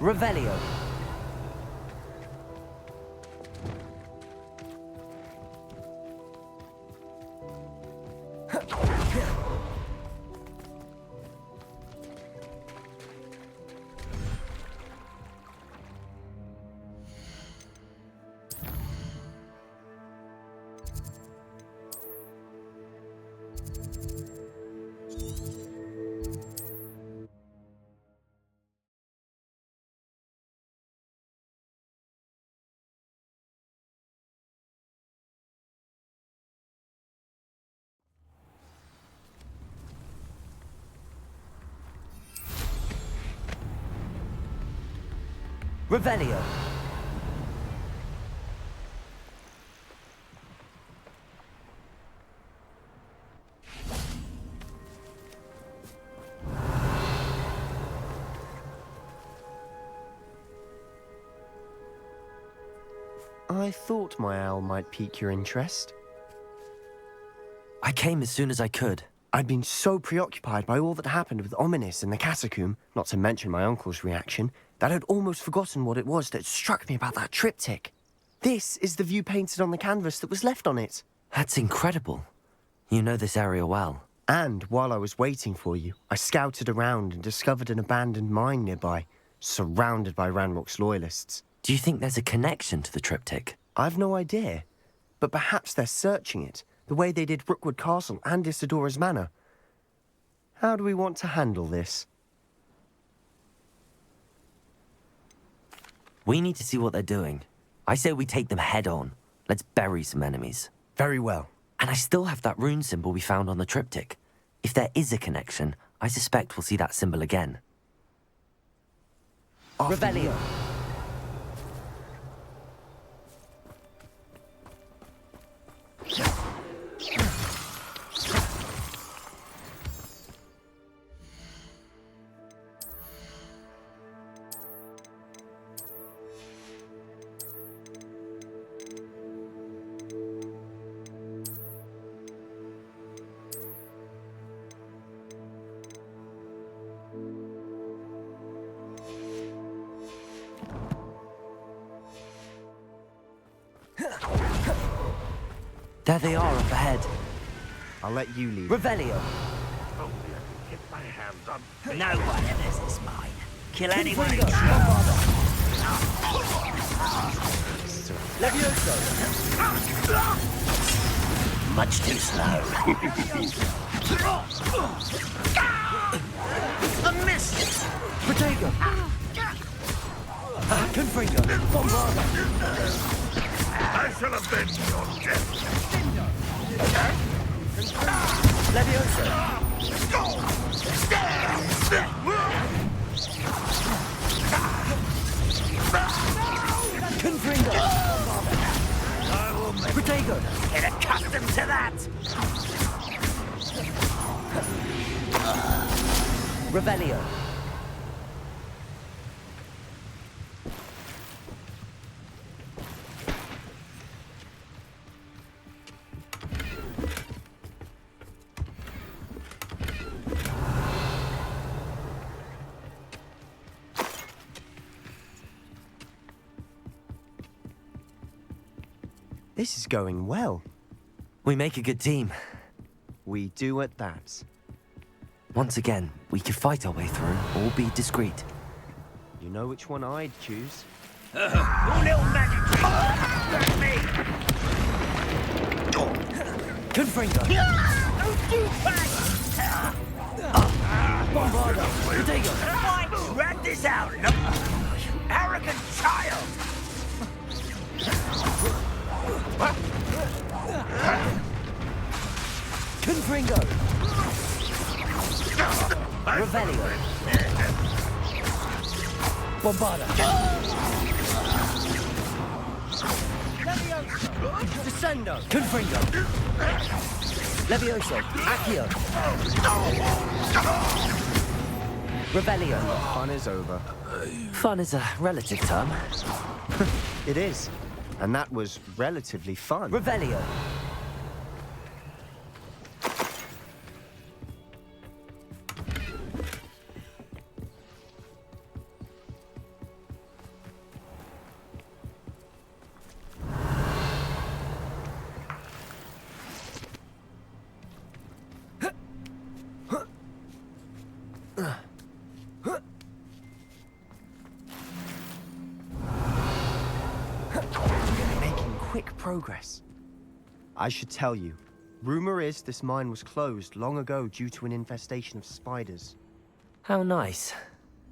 Revelio. Revelio. I thought my owl might pique your interest. I came as soon as I could. I'd been so preoccupied by all that happened with Ominis in the catacomb, not to mention my uncle's reaction, that I'd almost forgotten what it was that struck me about that triptych. This is the view painted on the canvas that was left on it. That's incredible. You know this area well. And while I was waiting for you, I scouted around and discovered an abandoned mine nearby, surrounded by Ranrock's loyalists. Do you think there's a connection to the triptych? I've no idea, but perhaps they're searching it, the way they did Rookwood Castle and Isidora's Manor. How do we want to handle this? We need to see what they're doing. I say we take them head on. Let's bury some enemies. Very well. And I still have that rune symbol we found on the triptych. If there is a connection, I suspect we'll see that symbol again. Revelio. There they are up ahead. I'll let you lead. Revelio. Only I can get my hands on... No one of this is mine. Kill anyone who Levioso. Much too slow. A miss! Protego. Confringo. Bombarda. I shall avenge your death. Levioso. Confringo. I will make Protego. Get accustomed to that! Revelio. This is going well. We make a good team. We do at that. Once again, we could fight our way through or be discreet. You know which one I'd choose. You little magic trick! That's me! Confringo! Don't do that! Bombarda! Protego! Why rat this out? No. You arrogant child! Confringo! Revelio! Bombarda! Descendo! Confringo! Levioso! Accio! Revelio! Fun is over. Fun is a relative term. It is. And that was relatively fun. Revelio! Making quick progress. I should tell you, rumor is this mine was closed long ago due to an infestation of spiders. How nice.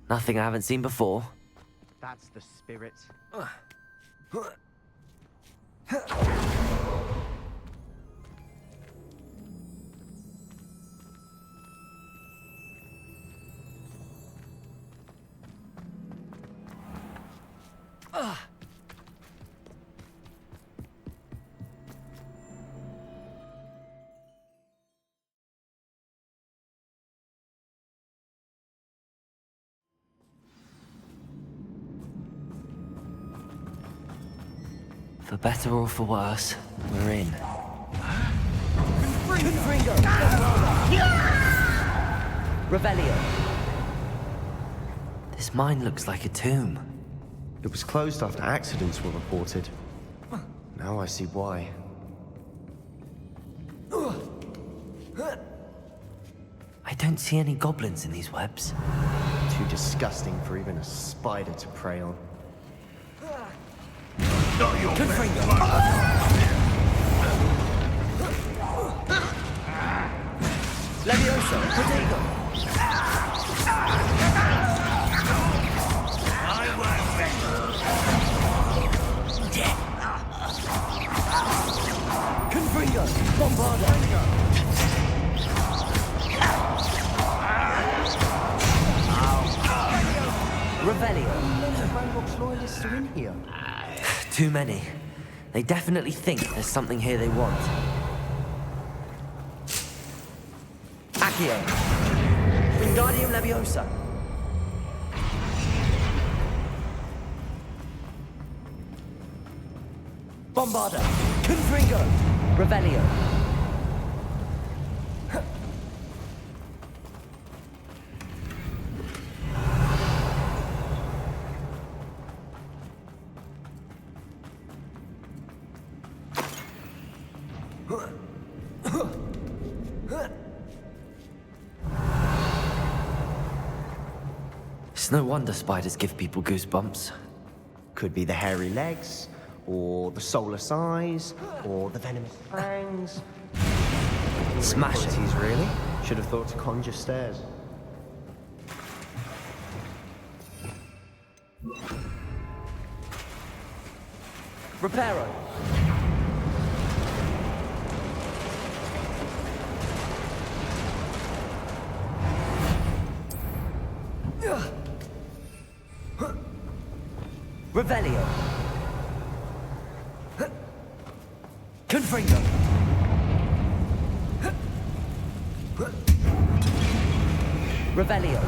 Nothing I haven't seen before. That's the spirit. For better or for worse, we're in. Confringo! Revelio! This mine looks like a tomb. It was closed after accidents were reported. Now I see why. I don't see any goblins in these webs. Too disgusting for even a spider to prey on. Not your Confringo! Levioso! Protego! Confringo! Bombarda! Revelio! Ranrock's loyalists are in here. Too many. They definitely think there's something here they want. Accio! Wingardium Leviosa! Bombarda! Confringo! Revelio! It's no wonder spiders give people goosebumps. Could be the hairy legs, or the soulless eyes, or the venomous fangs. Smash it. Qualities, really. Should have thought to conjure stairs. Reparo! Revelio! Confringo! Revelio!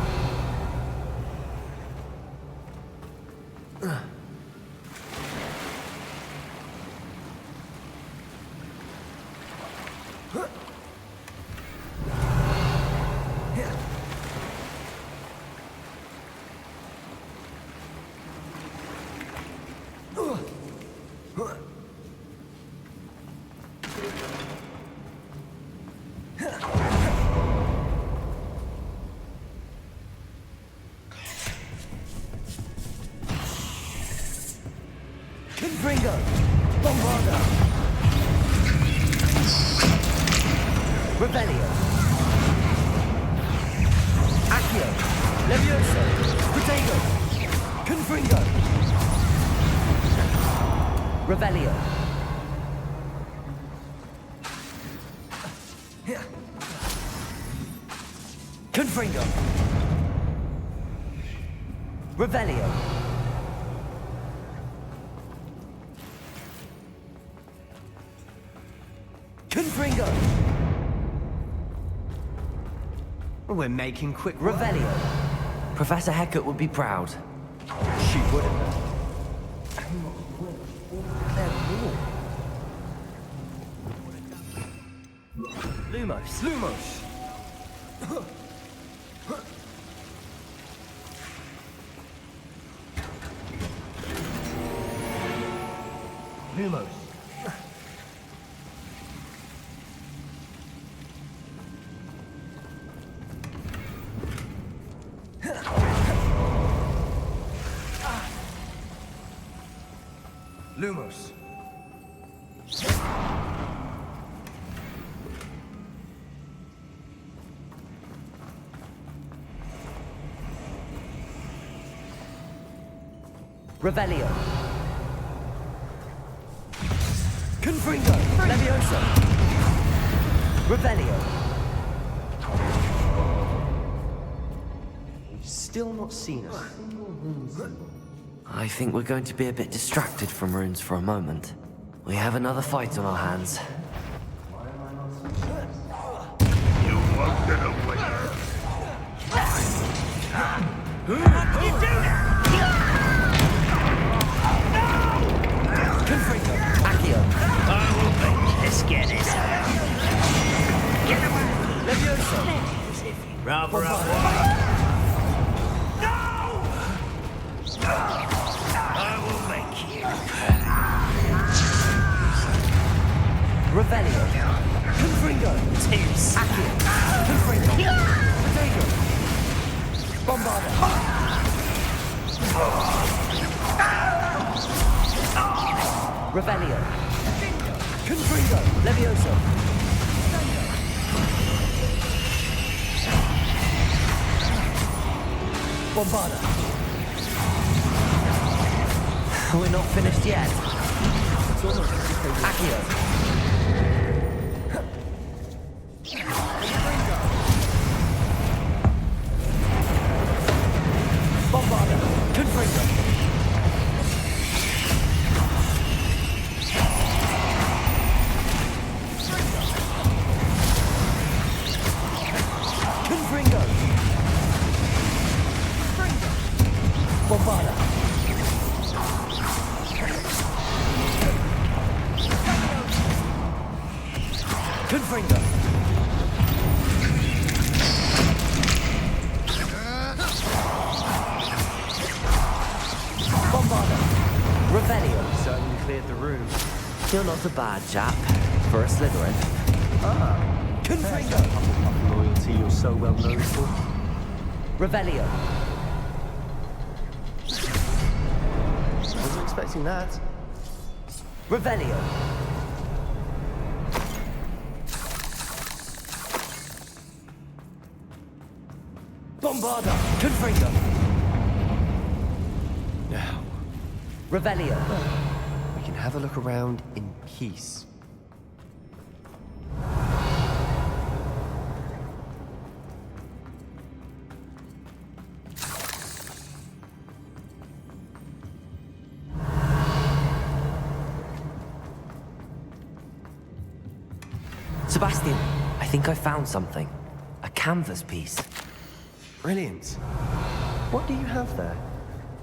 Confringo! Bombarda! Revelio! Accio! Levioso! Protego! Confringo! Revelio! Confringo! Revelio! Confringo! We're making quick work. Revelio. Professor Hecat would be proud. She wouldn't. Lumos. Lumos. Lumos. Lumos. Revelio. Confringo. Levioso. Revelio. You've still not seen us. I think we're going to be a bit distracted from runes for a moment. We have another fight on our hands. You won't get away. Confringo. Accio. Let's get this out. Get away! Levioso. Rather up. I will make you. Revelio. Confringo. Tips. Accio. Confringo. Protego. Bombarda. Revelio. Confringo. Levioso. Bombarda. We're not finished yet. Accio. Bombarda. Confringo. Confringo. Bombarda. Confringo. Bombarda. Revelio. Certainly cleared the room. You're not a bad chap for a Slytherin. Confringo. Loyalty you're so well known for. Revelio. Wasn't expecting that. Revelio. Bombarda. Confringo. Now. Revelio. We can have a look around in peace. Sebastian, I think I found something. A canvas piece. Brilliant. What do you have there?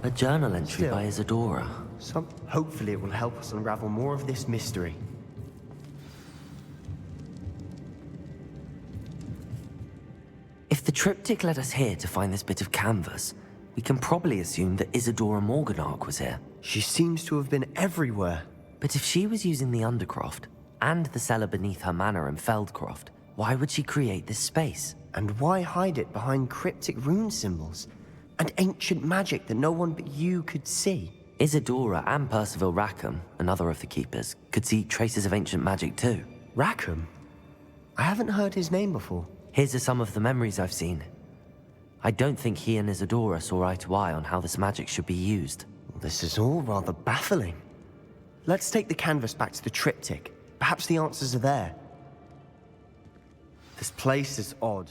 A journal entry Still. by Isadora. Hopefully it will help us unravel more of this mystery. If the triptych led us here to find this bit of canvas, we can probably assume that Isadora Morganach was here. She seems to have been everywhere. But if she was using the Undercroft, and the cellar beneath her manor in Feldcroft, why would she create this space? And why hide it behind cryptic rune symbols? And ancient magic that no one but you could see? Isadora and Percival Rackham, another of the Keepers, could see traces of ancient magic too. Rackham? I haven't heard his name before. Here's some of the memories I've seen. I don't think he and Isadora saw eye to eye on how this magic should be used. This is all rather baffling. Let's take the canvas back to the triptych. Perhaps the answers are there. This place is odd.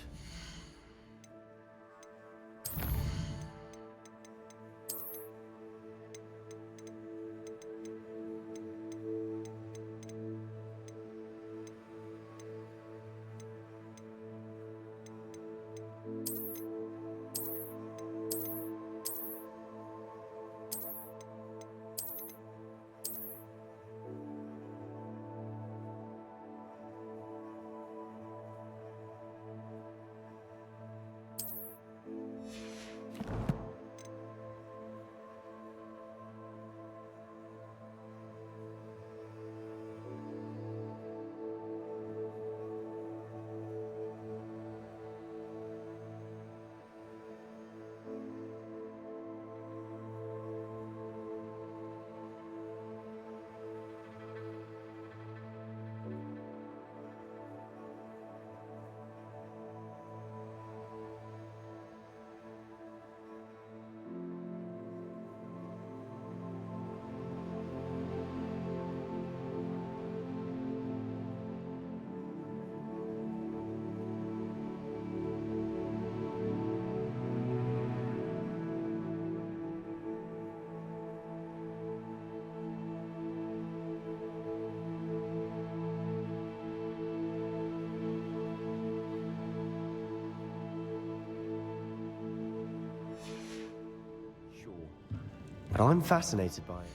But I'm fascinated by it.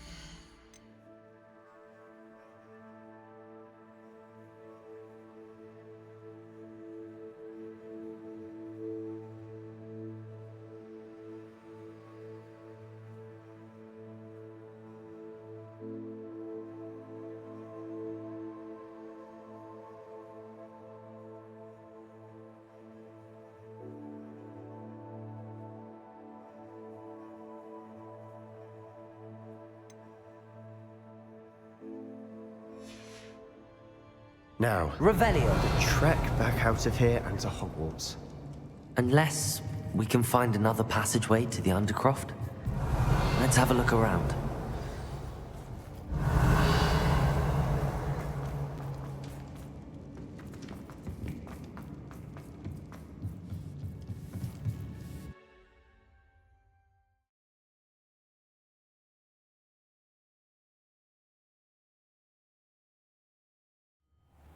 Now, Revelio. trek back out of here and to Hogwarts. Unless we can find another passageway to the Undercroft. Let's have a look around.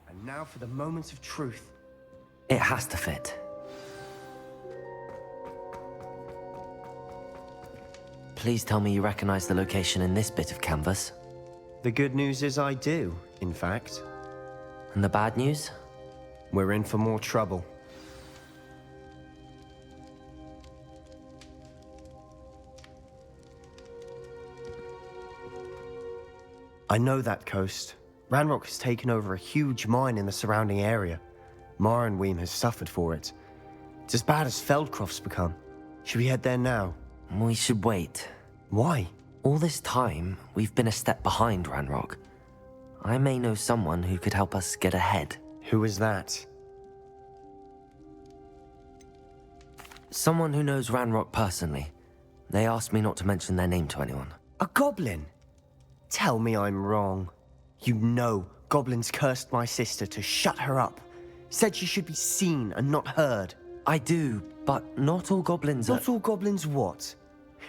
And now for the moment of truth. It has to fit. Please tell me you recognize the location in this bit of canvas. The good news is I do, in fact. And the bad news? We're in for more trouble. I know that coast. Ranrock has taken over a huge mine in the surrounding area. Morrowind has suffered for it. It's as bad as Feldcroft's become. Should we head there now? We should wait. Why? All this time, we've been a step behind Ranrock. I may know someone who could help us get ahead. Who is that? Someone who knows Ranrock personally. They asked me not to mention their name to anyone. A goblin? Tell me I'm wrong. You know goblins cursed my sister to shut her up. Said she should be seen and not heard. I do, but not all goblins are... Not all goblins what?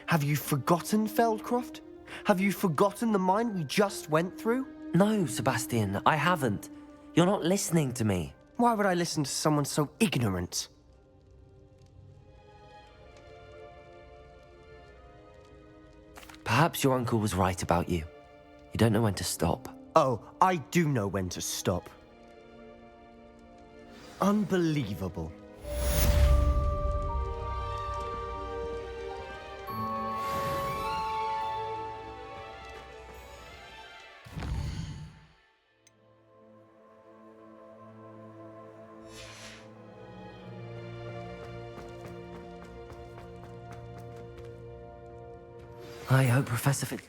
Have you forgotten Feldcroft? Have you forgotten the mine we just went through? No, Sebastian, I haven't. You're not listening to me. Why would I listen to someone so ignorant? Perhaps your uncle was right about you. You don't know when to stop. Oh, I do know when to stop. Unbelievable. I hope Professor Fitz...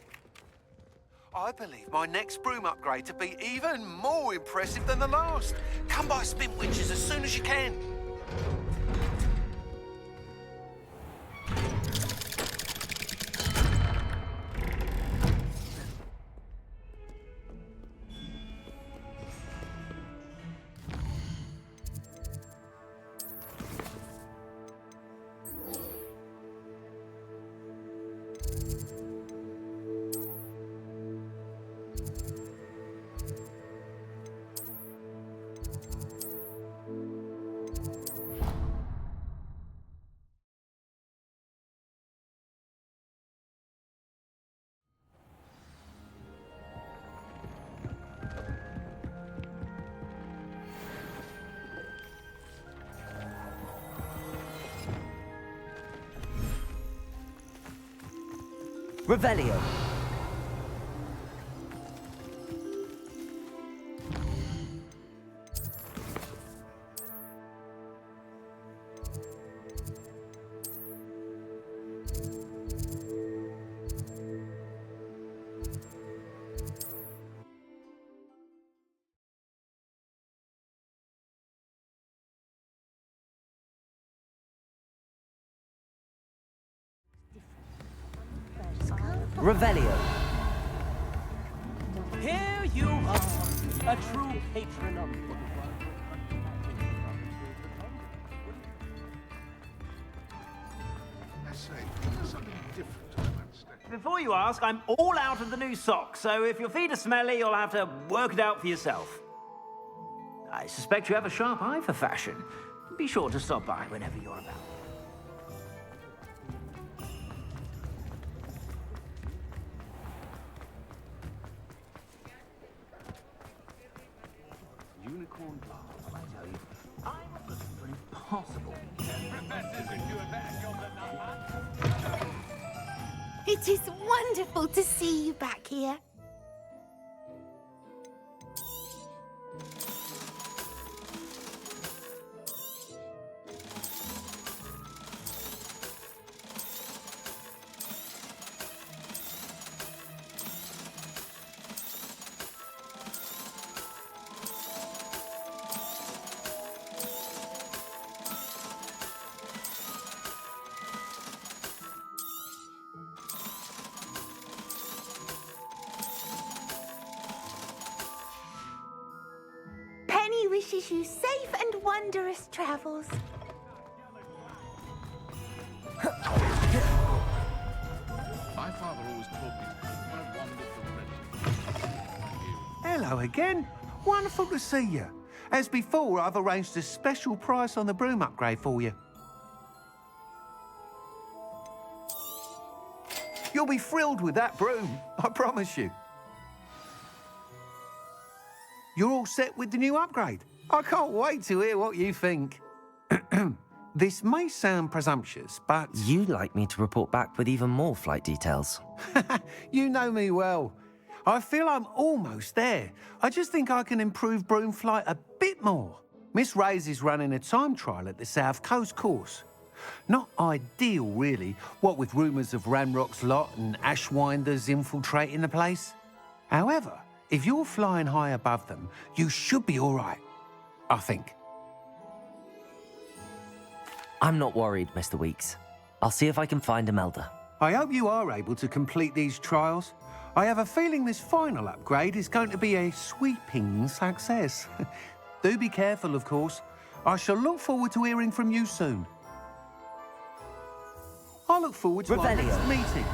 I believe my next broom upgrade to be even more impressive than the last. Come by Spin Witches as soon as you can. Revelio. Revelio. Here you are, a true patron of the I say, something different on Wednesday. Before you ask, I'm all out of the new socks, so if your feet are smelly, you'll have to work it out for yourself. I suspect you have a sharp eye for fashion. Be sure to stop by whenever you're about. unicorn bar, I tell you. I'm looking for an impossible. It is wonderful to see you back here. Penny wishes you safe and wondrous travels. My father always taught me to keep my wonderful relative. Hello again. Wonderful to see you. As before, I've arranged a special price on the broom upgrade for you. You'll be thrilled with that broom, I promise you. You're all set with the new upgrade. I can't wait to hear what you think. This may sound presumptuous, but... You'd like me to report back with even more flight details. You know me well. I feel I'm almost there. I just think I can improve broom flight a bit more. Miss Ray's is running a time trial at the South Coast course. Not ideal, really, what with rumours of Ranrock's lot and Ashwinders infiltrating the place. However, if you're flying high above them, you should be all right, I think. I'm not worried, Mr. Weeks. I'll see if I can find Imelda. I hope you are able to complete these trials. I have a feeling this final upgrade is going to be a sweeping success. Do be careful, of course. I shall look forward to hearing from you soon. I look forward to our next meeting.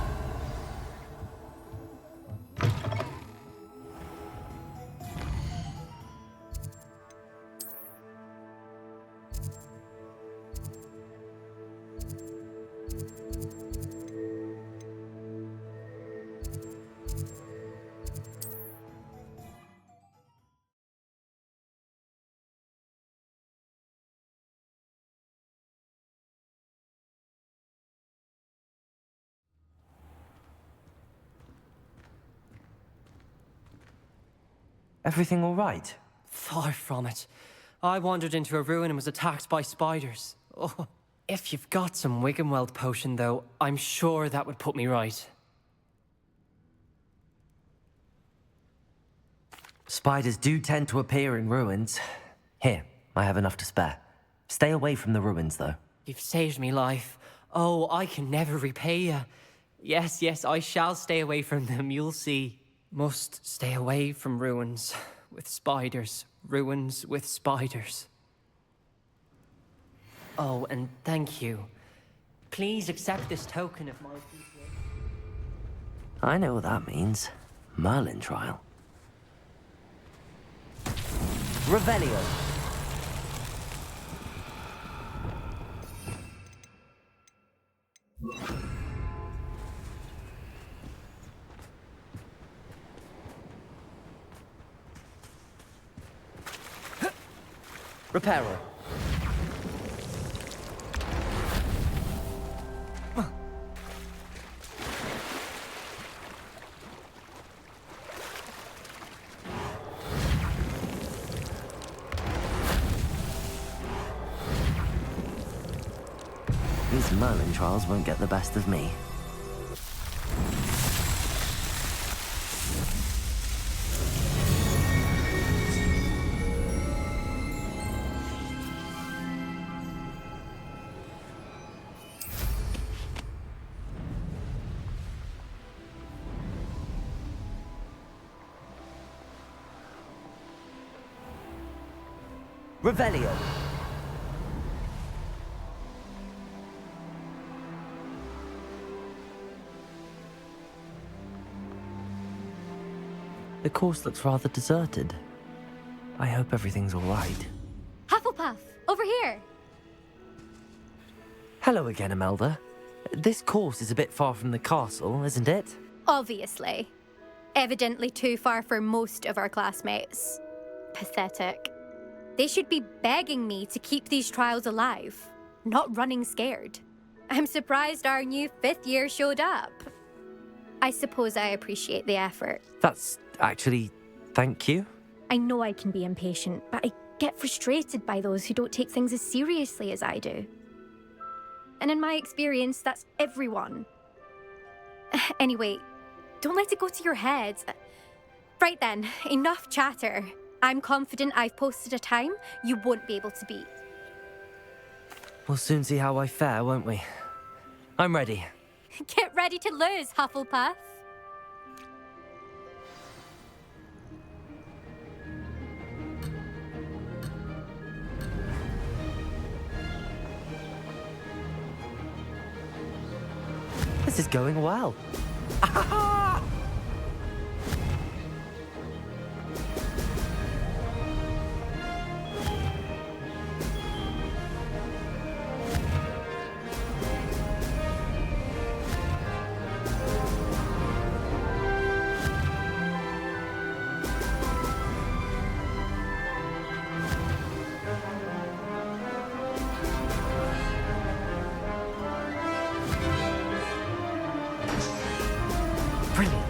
Everything all right? Far from it. I wandered into a ruin and was attacked by spiders. Oh. If you've got some Wiggenweld potion, though, I'm sure that would put me right. Spiders do tend to appear in ruins. Here, I have enough to spare. Stay away from the ruins, though. You've saved me life. Oh, I can never repay you. Yes, yes, I shall stay away from them, you'll see. Must stay away from ruins with spiders. Ruins with spiders. Oh, and thank you. Please accept this token of my appreciation. I know what that means. Merlin trial. Revelio. Reparo. These Merlin trials won't get the best of me. Revelio. The course looks rather deserted. I hope everything's all right. Hufflepuff, over here. Hello again, Imelda. This course is a bit far from the castle, isn't it? Obviously. Evidently too far for most of our classmates. Pathetic. They should be begging me to keep these trials alive, not running scared. I'm surprised our new 5th year showed up. I suppose I appreciate the effort. That's actually... thank you. I know I can be impatient, but I get frustrated by those who don't take things as seriously as I do. And in my experience, that's everyone. Anyway, don't let it go to your head. Right then, enough chatter. I'm confident I've posted a time you won't be able to beat. We'll soon see how I fare, won't we? I'm ready. Get ready to lose, Hufflepuff. This is going well. Brilliant.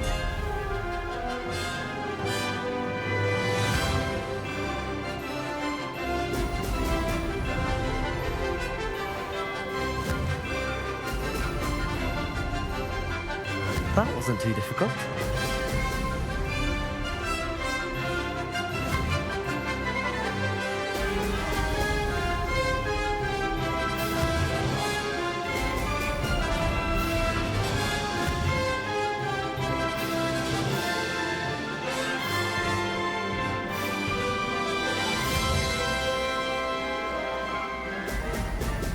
That wasn't too difficult.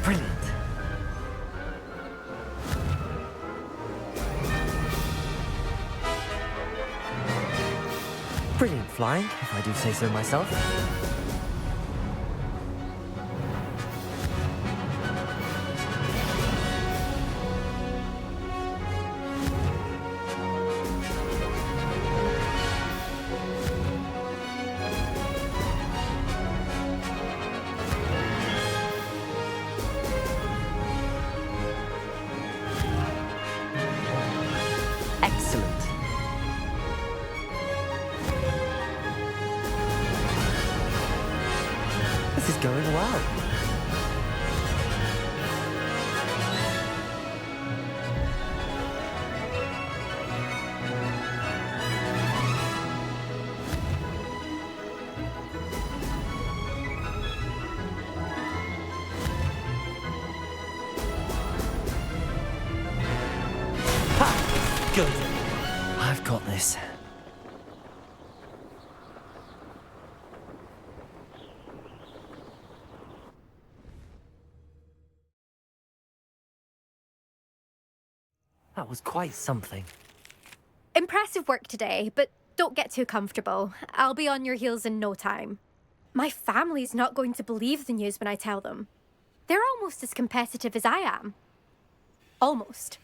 Brilliant. Brilliant flying, if I do say so myself. Excellent. This is going well. Good. I've got this. That was quite something. Impressive work today, but don't get too comfortable. I'll be on your heels in no time. My family's not going to believe the news when I tell them. They're almost as competitive as I am. Almost.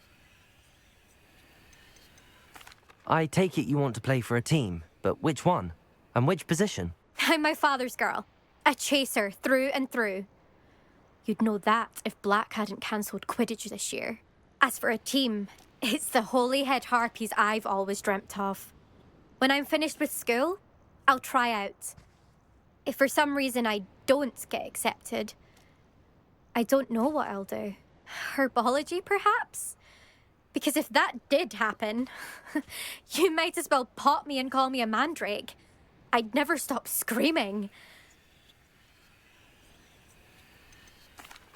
I take it you want to play for a team, but which one? And which position? I'm my father's girl. A chaser through and through. You'd know that if Black hadn't cancelled Quidditch this year. As for a team, it's the Holyhead Harpies I've always dreamt of. When I'm finished with school, I'll try out. If for some reason I don't get accepted, I don't know what I'll do. Herbology, perhaps? Because if that did happen, you might as well pop me and call me a mandrake. I'd never stop screaming.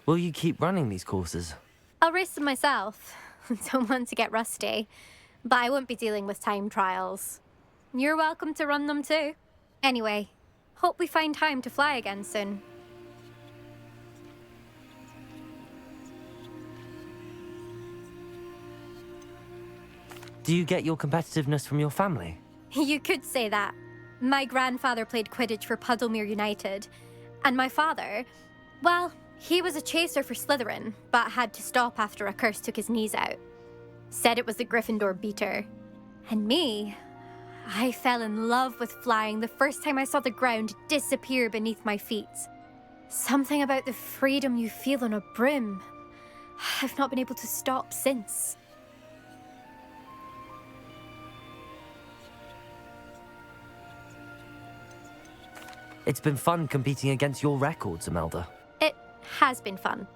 Will you keep running these courses? I'll race them myself. Don't want to get rusty. But I won't be dealing with time trials. You're welcome to run them too. Anyway, hope we find time to fly again soon. Do you get your competitiveness from your family? You could say that. My grandfather played Quidditch for Puddlemere United. And my father, well, he was a chaser for Slytherin, but had to stop after a curse took his knees out. Said it was the Gryffindor beater. And me, I fell in love with flying the first time I saw the ground disappear beneath my feet. Something about the freedom you feel on a broom. I've not been able to stop since. It's been fun competing against your records, Imelda. It has been fun.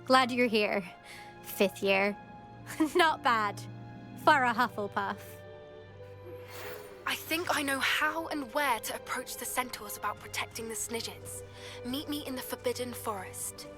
Glad you're here. 5th year. Not bad. For a Hufflepuff. I think I know how and where to approach the Centaurs about protecting the Snidgets. Meet me in the Forbidden Forest.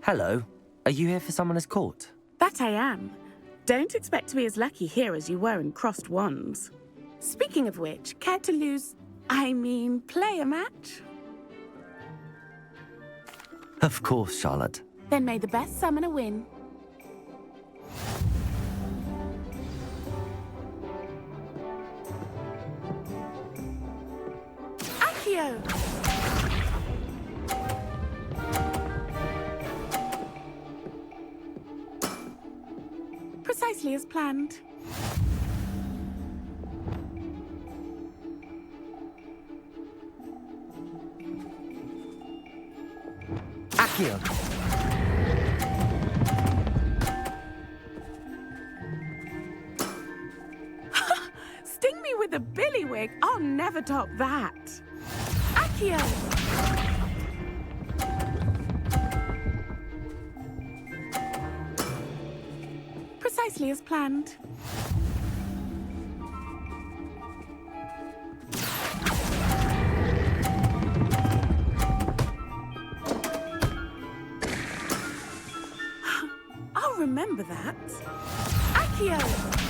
Hello. Are you here for Summoner's Court? That I am. Don't expect to be as lucky here as you were in Crossed Wands. Speaking of which, care to play a match? Of course, Charlotte. Then may the best summoner win. Accio! Precisely as planned. Accio! Sting me with a billywig? I'll never top that. Accio! Precisely as planned. I'll remember that. Accio!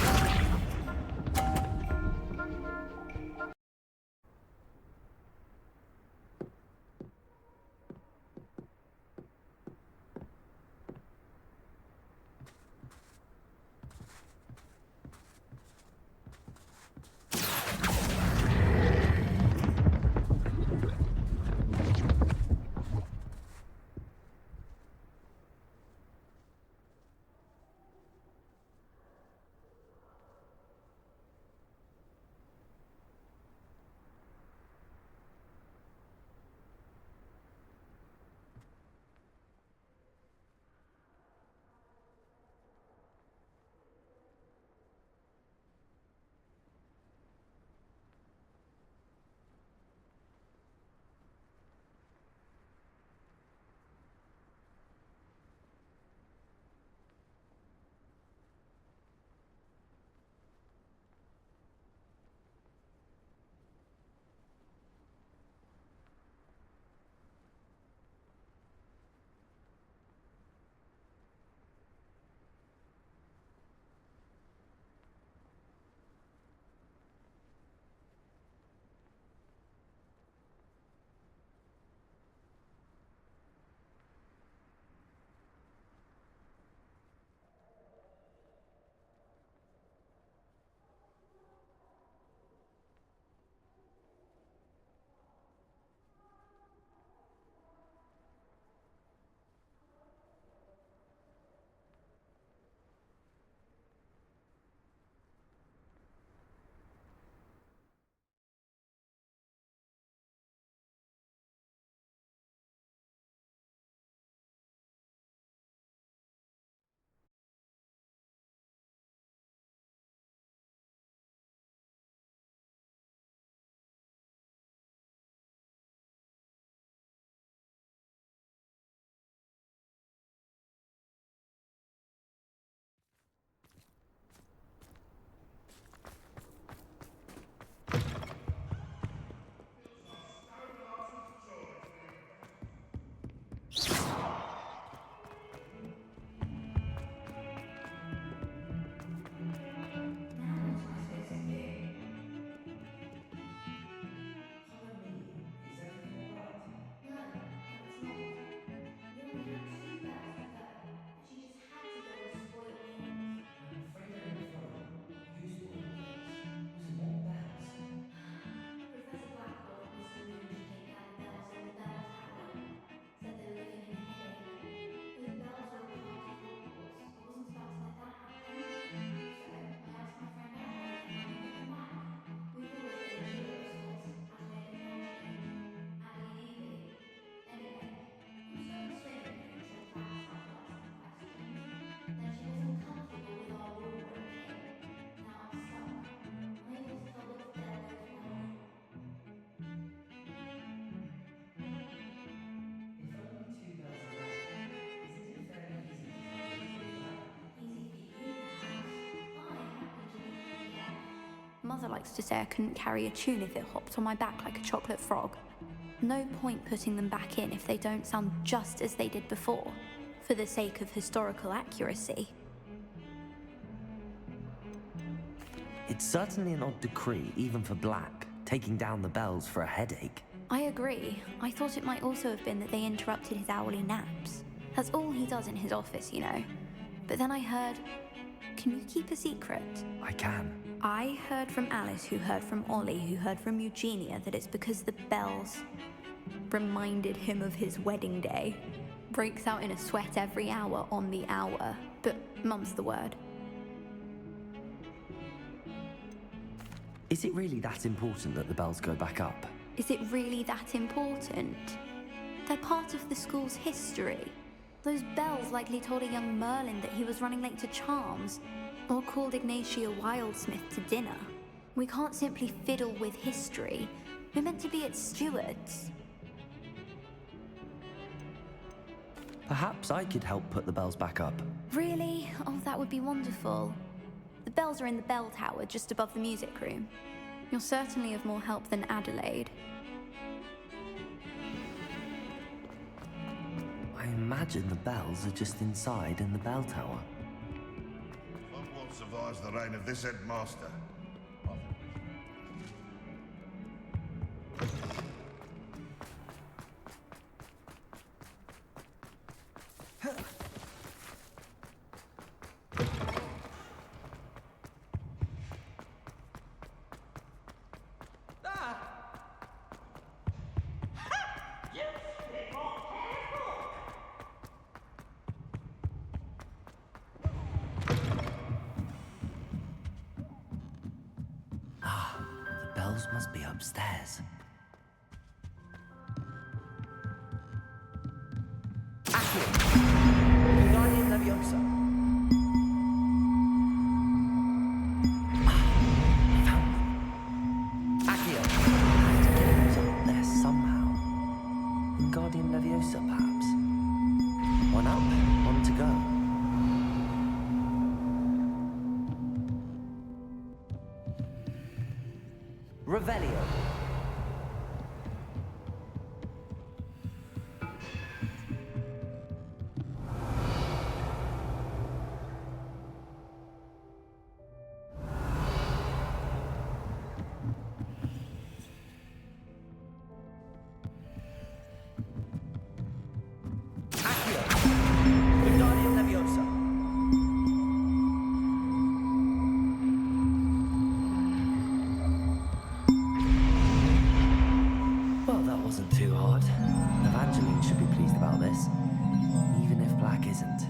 Mother likes to say I couldn't carry a tune if it hopped on my back like a chocolate frog. No point putting them back in if they don't sound just as they did before, for the sake of historical accuracy. It's certainly an odd decree, even for Black, taking down the bells for a headache. I agree. I thought it might also have been that they interrupted his hourly naps. That's all he does in his office, you know. But then I heard... Can you keep a secret? I can. I heard from Alice, who heard from Ollie, who heard from Eugenia, that it's because the bells reminded him of his wedding day. Breaks out in a sweat every hour on the hour. But mum's the word. Is it really that important that the bells go back up? Is it really that important? They're part of the school's history. Those bells likely told a young Merlin that he was running late to Charms, or called Ignatia Wildsmith to dinner. We can't simply fiddle with history. We're meant to be its stewards. Perhaps I could help put the bells back up. Really? Oh, that would be wonderful. The bells are in the bell tower just above the music room. You're certainly of more help than Adelaide. I imagine the bells are just inside in the bell tower. What survives the reign of this headmaster? The bells must be upstairs. Accio! Wingardium Leviosa! Found them. Accio! I have to get those up there somehow. Wingardium Leviosa, perhaps. One up, one to go. Revelio. Accio! Wingardium Leviosa! Well, that wasn't too hard. Evangeline should be pleased about this, even if Black isn't.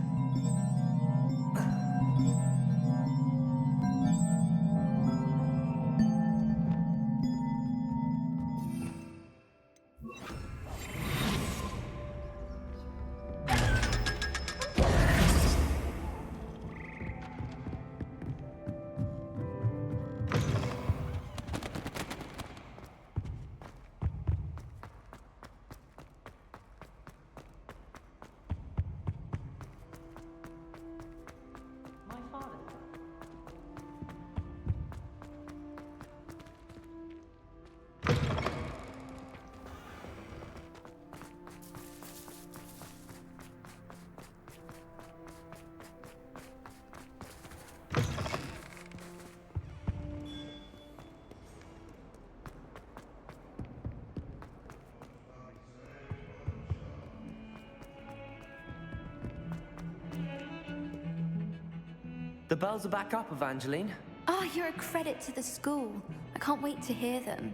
The bells are back up, Evangeline. Oh, you're a credit to the school. I can't wait to hear them.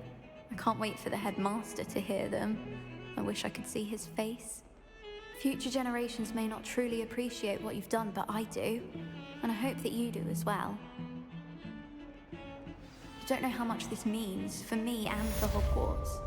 I can't wait for the headmaster to hear them. I wish I could see his face. Future generations may not truly appreciate what you've done, but I do. And I hope that you do as well. You don't know how much this means for me and for Hogwarts.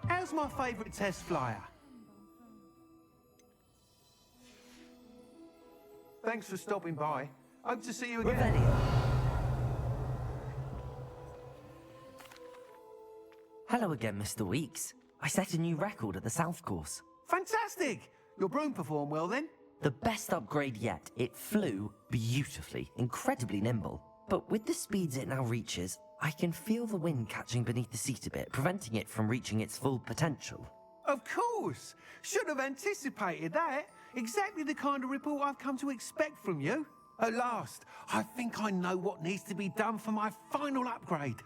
How's my favourite test flyer? Thanks for stopping by. Hope to see you again. Hello again, Mr. Weeks. I set a new record at the South Course. Fantastic! Your broom performed well then? The best upgrade yet. It flew beautifully, incredibly nimble. But with the speeds it now reaches, I can feel the wind catching beneath the seat a bit, preventing it from reaching its full potential. Of course! Should have anticipated that. Exactly the kind of report I've come to expect from you. At last, I think I know what needs to be done for my final upgrade.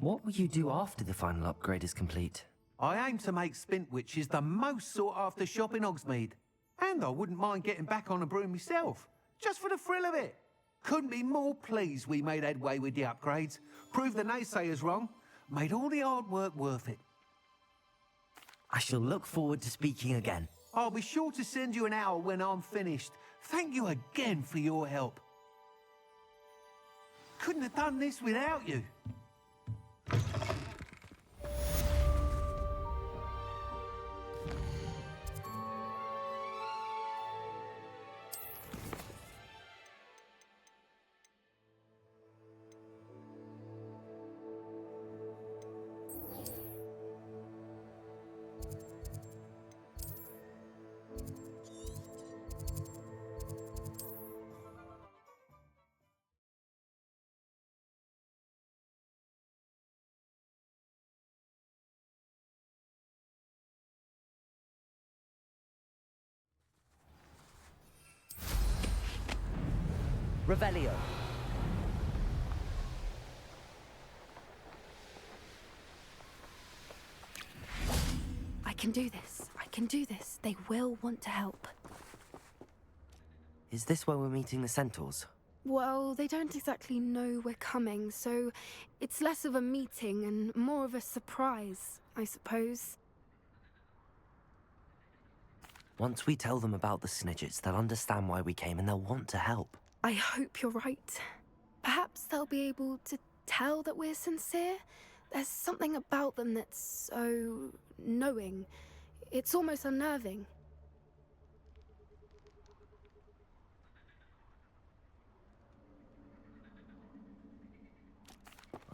What will you do after the final upgrade is complete? I aim to make Spintwitches the most sought-after shop in Hogsmeade. And I wouldn't mind getting back on a broom myself, just for the thrill of it. Couldn't be more pleased we made headway with the upgrades, proved the naysayers wrong, made all the hard work worth it. I shall look forward to speaking again. I'll be sure to send you an hour when I'm finished. Thank you again for your help. Couldn't have done this without you. Revelio. I can do this. I can do this. They will want to help. Is this where we're meeting the Centaurs? Well, they don't exactly know we're coming, so it's less of a meeting and more of a surprise, I suppose. Once we tell them about the Snidgets, they'll understand why we came and they'll want to help. I hope you're right. Perhaps they'll be able to tell that we're sincere. There's something about them that's so knowing. It's almost unnerving.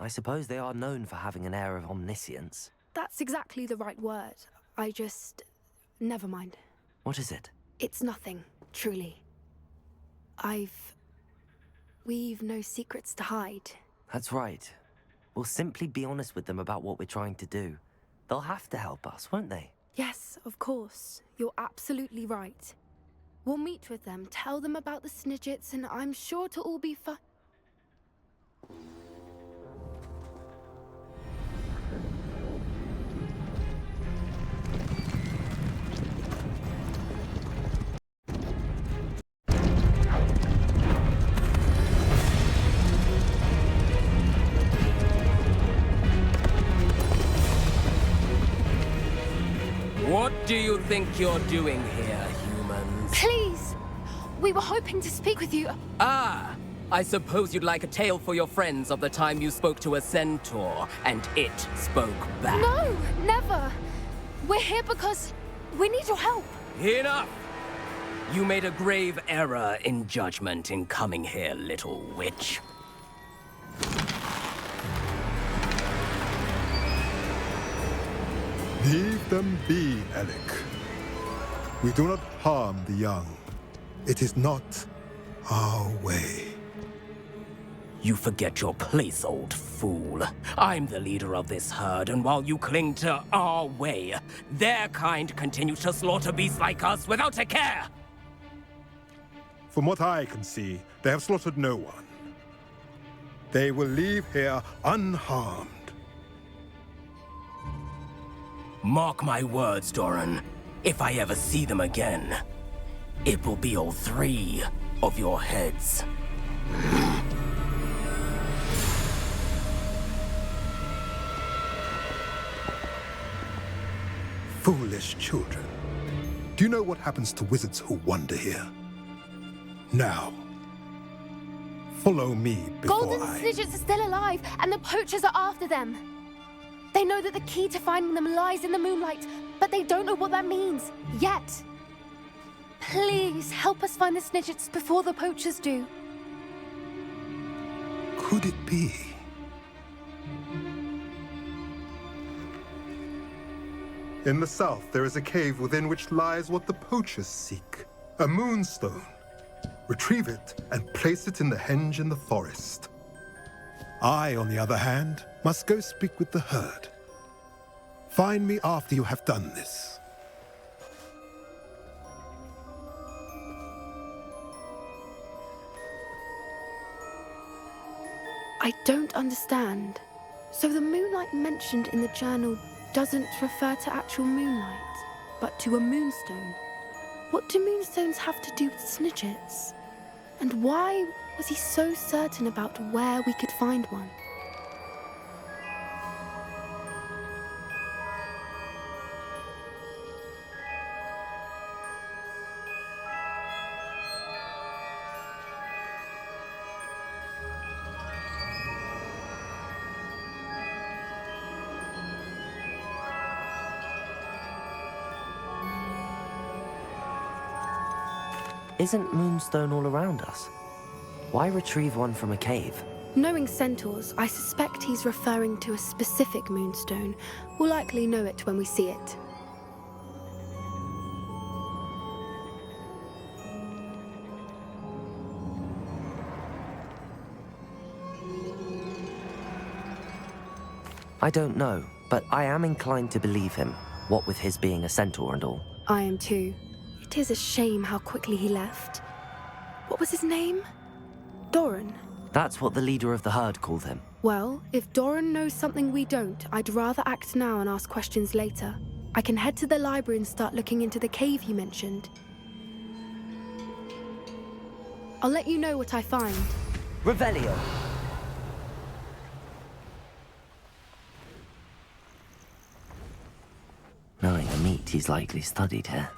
I suppose they are known for having an air of omniscience. That's exactly the right word. I just... never mind. What is it? It's nothing, truly. We've no secrets to hide. That's right. We'll simply be honest with them about what we're trying to do. They'll have to help us, won't they? Yes, of course. You're absolutely right. We'll meet with them, tell them about the Snidgets, and I'm sure to all be fine. What do you think you're doing here, humans? Please! We were hoping to speak with you. Ah! I suppose you'd like a tale for your friends of the time you spoke to a centaur, and it spoke back. No! Never! We're here because we need your help. Enough! You made a grave error in judgment in coming here, little witch. Leave them be, Alec. We do not harm the young. It is not our way. You forget your place, old fool. I'm the leader of this herd, and while you cling to our way, their kind continues to slaughter beasts like us without a care! From what I can see, they have slaughtered no one. They will leave here unharmed. Mark my words, Doran. If I ever see them again, it will be all 3 of your heads. Foolish children. Do you know what happens to wizards who wander here? Now, follow me before Golden Snidgets are still alive, and the poachers are after them. They know that the key to finding them lies in the moonlight, but they don't know what that means, yet. Please, help us find the Snidgets before the poachers do. Could it be? In the south, there is a cave within which lies what the poachers seek. A moonstone. retrieve it, and place it in the henge in the forest. I, on the other hand, must go speak with the herd. Find me after you have done this. I don't understand. So the moonlight mentioned in the journal doesn't refer to actual moonlight, but to a moonstone. What do moonstones have to do with Snidgets? And why was he so certain about where we could find one? Isn't Moonstone all around us? Why retrieve one from a cave? Knowing centaurs, I suspect he's referring to a specific moonstone. We'll likely know it when we see it. I don't know, but I am inclined to believe him, what with his being a centaur and all. I am too. It is a shame how quickly he left. What was his name? Doran. That's what the leader of the herd called him. Well, if Doran knows something we don't, I'd rather act now and ask questions later. I can head to the library and start looking into the cave you mentioned. I'll let you know what I find. Revelio. Knowing the meat, he's likely studied here.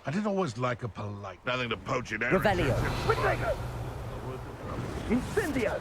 I did always like a polite. Nothing to poach in Revelio. Windigo! Incendio!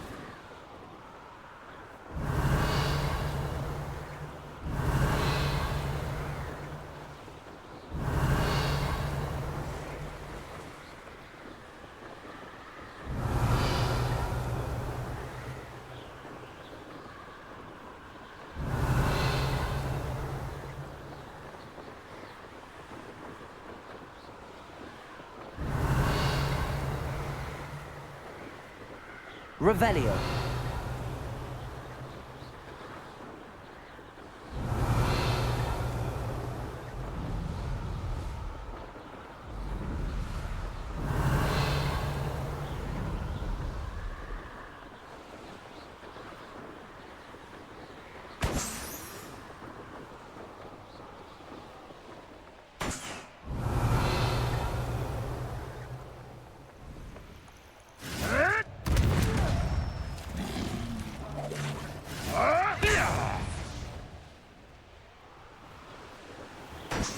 Revelio.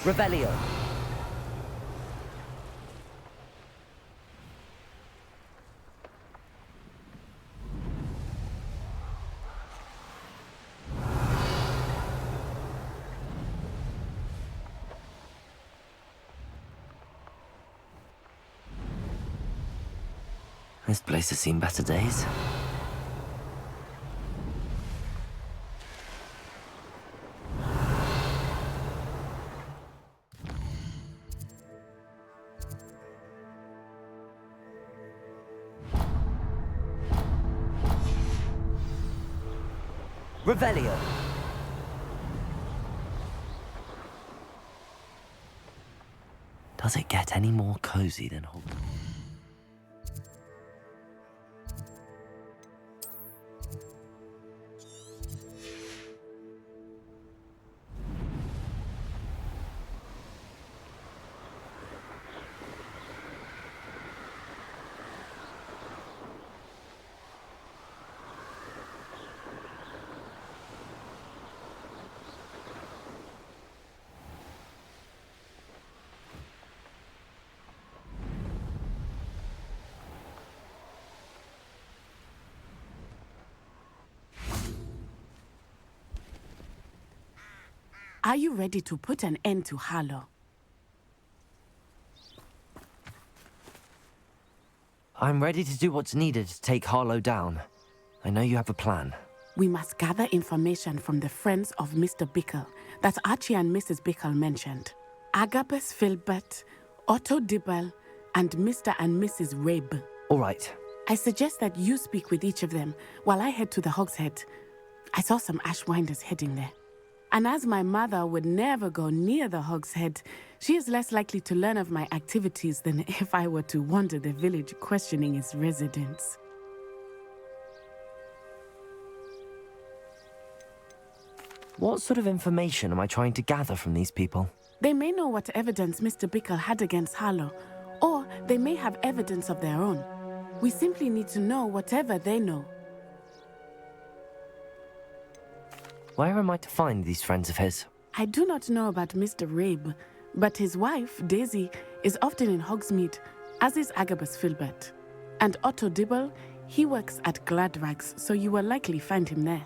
Revelio. This place has seen better days. Revelio. Does it get any more cozy than Holt? Are you ready to put an end to Harlow? I'm ready to do what's needed to take Harlow down. I know you have a plan. We must gather information from the friends of Mr. Bickle that Archie and Mrs. Bickle mentioned. Agabus Filbert, Otto Dibble, and Mr. and Mrs. Rabe. All right. I suggest that you speak with each of them while I head to the Hogshead. I saw some Ashwinders heading there. And as my mother would never go near the Hogshead, she is less likely to learn of my activities than if I were to wander the village questioning its residents. What sort of information am I trying to gather from these people? They may know what evidence Mr. Bickle had against Harlow, or they may have evidence of their own. We simply need to know whatever they know. Where am I to find these friends of his? I do not know about Mr. Rabe, but his wife, Daisy, is often in Hogsmeade, as is Agabus Filbert. And Otto Dibble, he works at Gladrags, so you will likely find him there.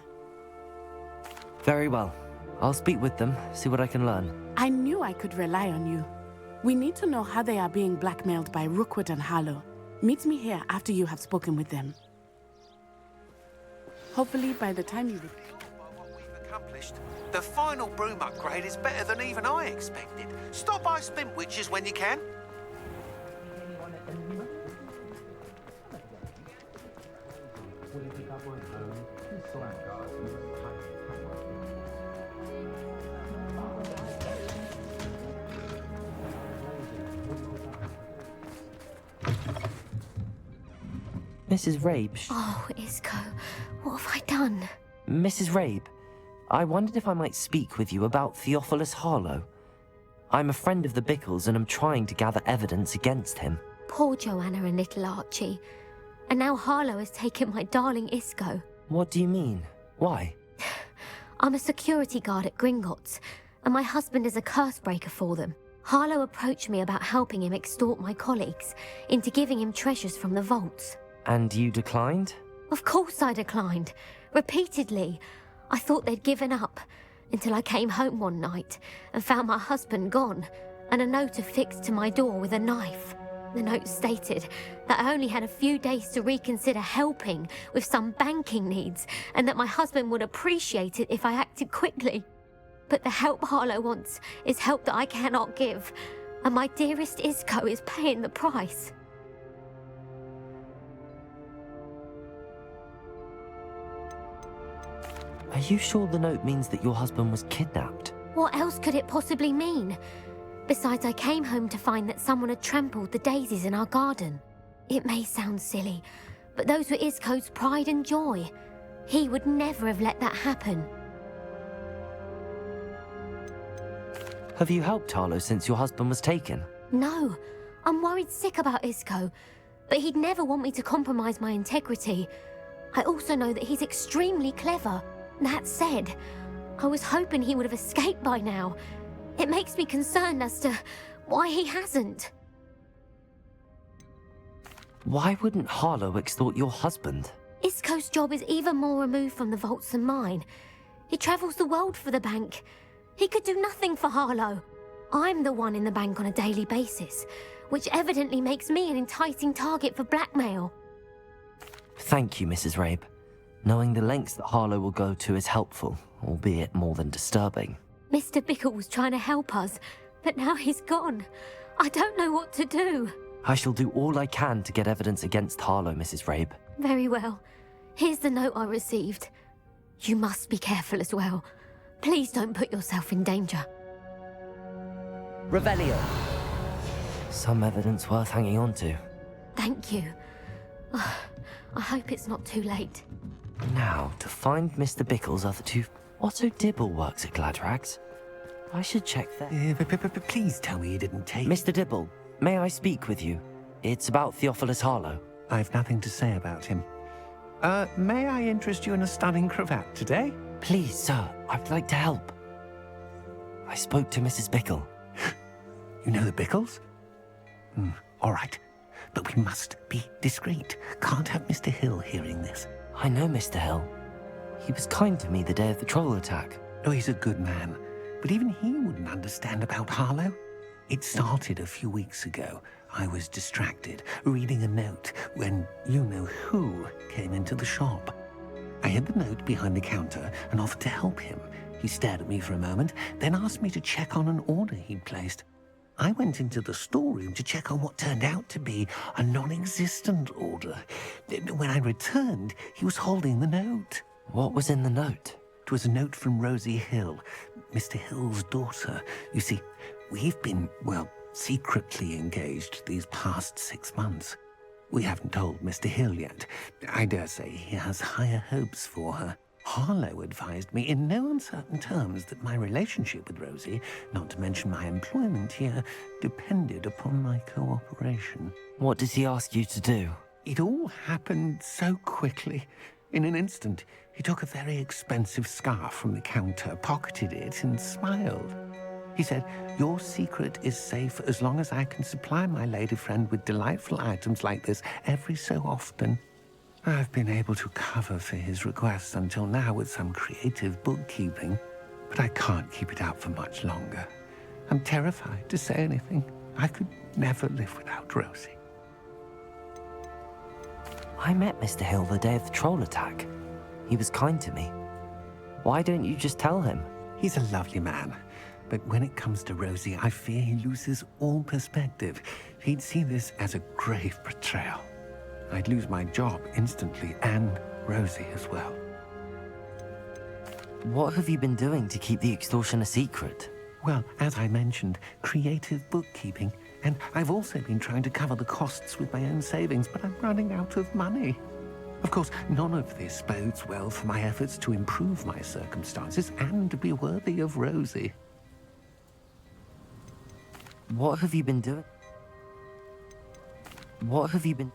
Very well. I'll speak with them, see what I can learn. I knew I could rely on you. We need to know how they are being blackmailed by Rookwood and Harlow. Meet me here after you have spoken with them. Hopefully by the time you... Accomplished. The final broom upgrade is better than even I expected. Stop by Spintwitches when you can. Mrs. Rabe. Oh, Isco, what have I done? Mrs. Rabe, I wondered if I might speak with you about Theophilus Harlow. I'm a friend of the Bickles and am trying to gather evidence against him. Poor Joanna and little Archie. And now Harlow has taken my darling Isco. What do you mean? Why? I'm a security guard at Gringotts, and my husband is a curse breaker for them. Harlow approached me about helping him extort my colleagues into giving him treasures from the vaults. And you declined? Of course I declined. Repeatedly. I thought they'd given up, until I came home one night and found my husband gone, and a note affixed to my door with a knife. The note stated that I only had a few days to reconsider helping with some banking needs, and that my husband would appreciate it if I acted quickly. But the help Harlow wants is help that I cannot give, and my dearest Isco is paying the price. Are you sure the note means that your husband was kidnapped? What else could it possibly mean? Besides, I came home to find that someone had trampled the daisies in our garden. It may sound silly, but those were Isco's pride and joy. He would never have let that happen. Have you helped Harlow since your husband was taken? No, I'm worried sick about Isco, but he'd never want me to compromise my integrity. I also know that he's extremely clever. That said, I was hoping he would have escaped by now. It makes me concerned as to why he hasn't. Why wouldn't Harlow extort your husband? Isco's job is even more removed from the vaults than mine. He travels the world for the bank. He could do nothing for Harlow. I'm the one in the bank on a daily basis, which evidently makes me an enticing target for blackmail. Thank you, Mrs. Rabe. Knowing the lengths that Harlow will go to is helpful, albeit more than disturbing. Mr. Bickle was trying to help us, but now he's gone. I don't know what to do. I shall do all I can to get evidence against Harlow, Mrs. Rabe. Very well. Here's the note I received. You must be careful as well. Please don't put yourself in danger. Revelio. Some evidence worth hanging on to. Thank you. I hope it's not too late. Now, to find Mr. Bickle's other two... Otto Dibble works at Gladrags. I should check that. Please tell me you didn't take... Mr. Dibble, may I speak with you? It's about Theophilus Harlow. I've nothing to say about him. May I interest you in a stunning cravat today? Please, sir, I'd like to help. I spoke to Mrs. Bickle. You know the Bickles? All right. But we must be discreet. Can't have Mr. Hill hearing this. I know Mr. Hill. He was kind to me the day of the troll attack. Oh, he's a good man. but even he wouldn't understand about Harlow. It started a few weeks ago. I was distracted, reading a note, when you-know-who came into the shop. I hid the note behind the counter and offered to help him. He stared at me for a moment, then asked me to check on an order he'd placed. I went into the storeroom to check on what turned out to be a non-existent order. When I returned, he was holding the note. What was in the note? It was a note from Rosie Hill, Mr. Hill's daughter. You see, we've been, well, secretly engaged these past 6 months. We haven't told Mr. Hill yet. I dare say he has higher hopes for her. Harlow advised me in no uncertain terms that my relationship with Rosie, not to mention my employment here, depended upon my cooperation. What did he ask you to do? It all happened so quickly. In an instant, he took a very expensive scarf from the counter, pocketed it, and smiled. He said, "Your secret is safe as long as I can supply my lady friend with delightful items like this every so often." I've been able to cover for his requests until now with some creative bookkeeping, but I can't keep it up for much longer. I'm terrified to say anything. I could never live without Rosie. I met Mr. Hill the day of the troll attack. He was kind to me. Why don't you just tell him? He's a lovely man, but when it comes to Rosie, I fear he loses all perspective. He'd see this as a grave betrayal. I'd lose my job instantly, and Rosie as well. What have you been doing to keep the extortion a secret? Well, as I mentioned, creative bookkeeping. And I've also been trying to cover the costs with my own savings, but I'm running out of money. Of course, none of this bodes well for my efforts to improve my circumstances and to be worthy of Rosie. What have you been doing? What have you been...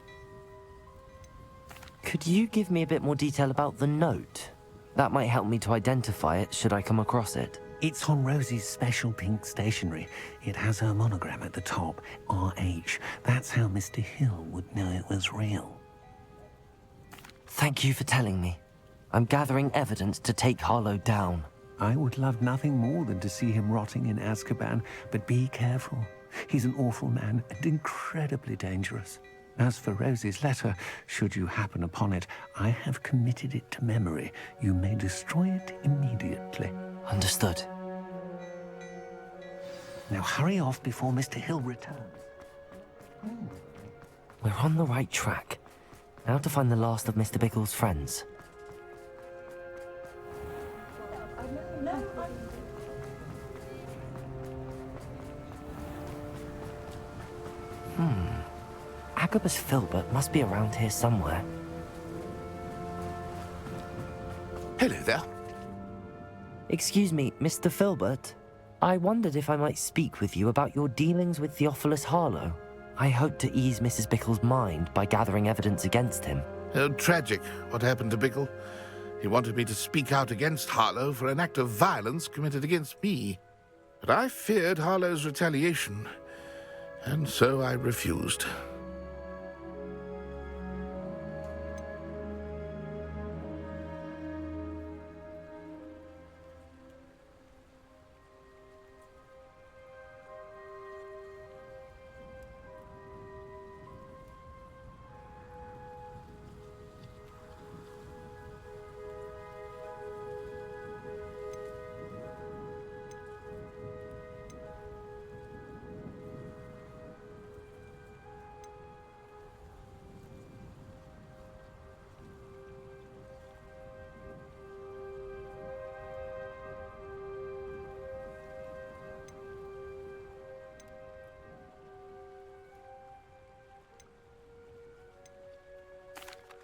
Could you give me a bit more detail about the note? That might help me to identify it should I come across it. It's on Rosie's special pink stationery. It has her monogram at the top, RH. That's how Mr. Hill would know it was real. Thank you for telling me. I'm gathering evidence to take Harlow down. I would love nothing more than to see him rotting in Azkaban, but be careful. He's an awful man and incredibly dangerous. As for Rosie's letter, should you happen upon it, I have committed it to memory. You may destroy it immediately. Understood. Now hurry off before Mr. Hill returns. We're on the right track. Now to find the last of Mr. Bickle's friends. Agabus Filbert must be around here somewhere. Hello there. Excuse me, Mr. Filbert. I wondered if I might speak with you about your dealings with Theophilus Harlow. I hope to ease Mrs. Bickle's mind by gathering evidence against him. Oh, tragic what happened to Bickle. He wanted me to speak out against Harlow for an act of violence committed against me. But I feared Harlow's retaliation, and so I refused.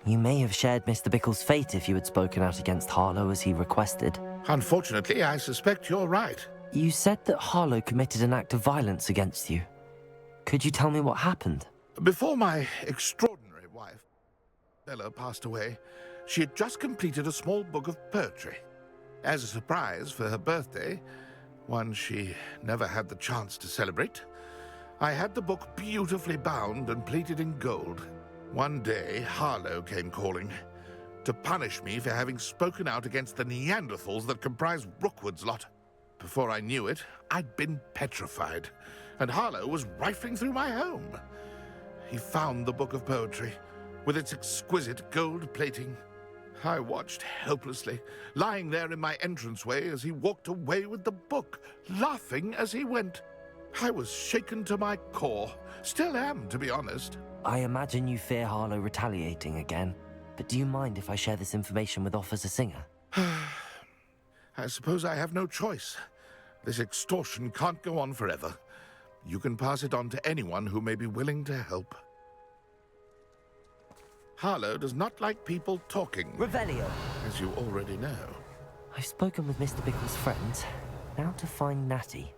You may have shared Mr. Bickle's fate if you had spoken out against Harlow as he requested. Unfortunately, I suspect you're right. You said that Harlow committed an act of violence against you. Could you tell me what happened? Before my extraordinary wife, Bella, passed away, she had just completed a small book of poetry. As a surprise for her birthday, one she never had the chance to celebrate, I had the book beautifully bound and plated in gold. One day, Harlow came calling to punish me for having spoken out against the Neanderthals that comprise Rookwood's lot. Before I knew it, I'd been petrified, and Harlow was rifling through my home. He found the book of poetry, with its exquisite gold plating. I watched helplessly, lying there in my entranceway as he walked away with the book, laughing as he went. I was shaken to my core. Still am, to be honest. I imagine you fear Harlow retaliating again, but do you mind if I share this information with Officer Singer? I suppose I have no choice. This extortion can't go on forever. You can pass it on to anyone who may be willing to help. Harlow does not like people talking. Revelio! As you already know. I've spoken with Mr. Bickle's friends. Now to find Natty.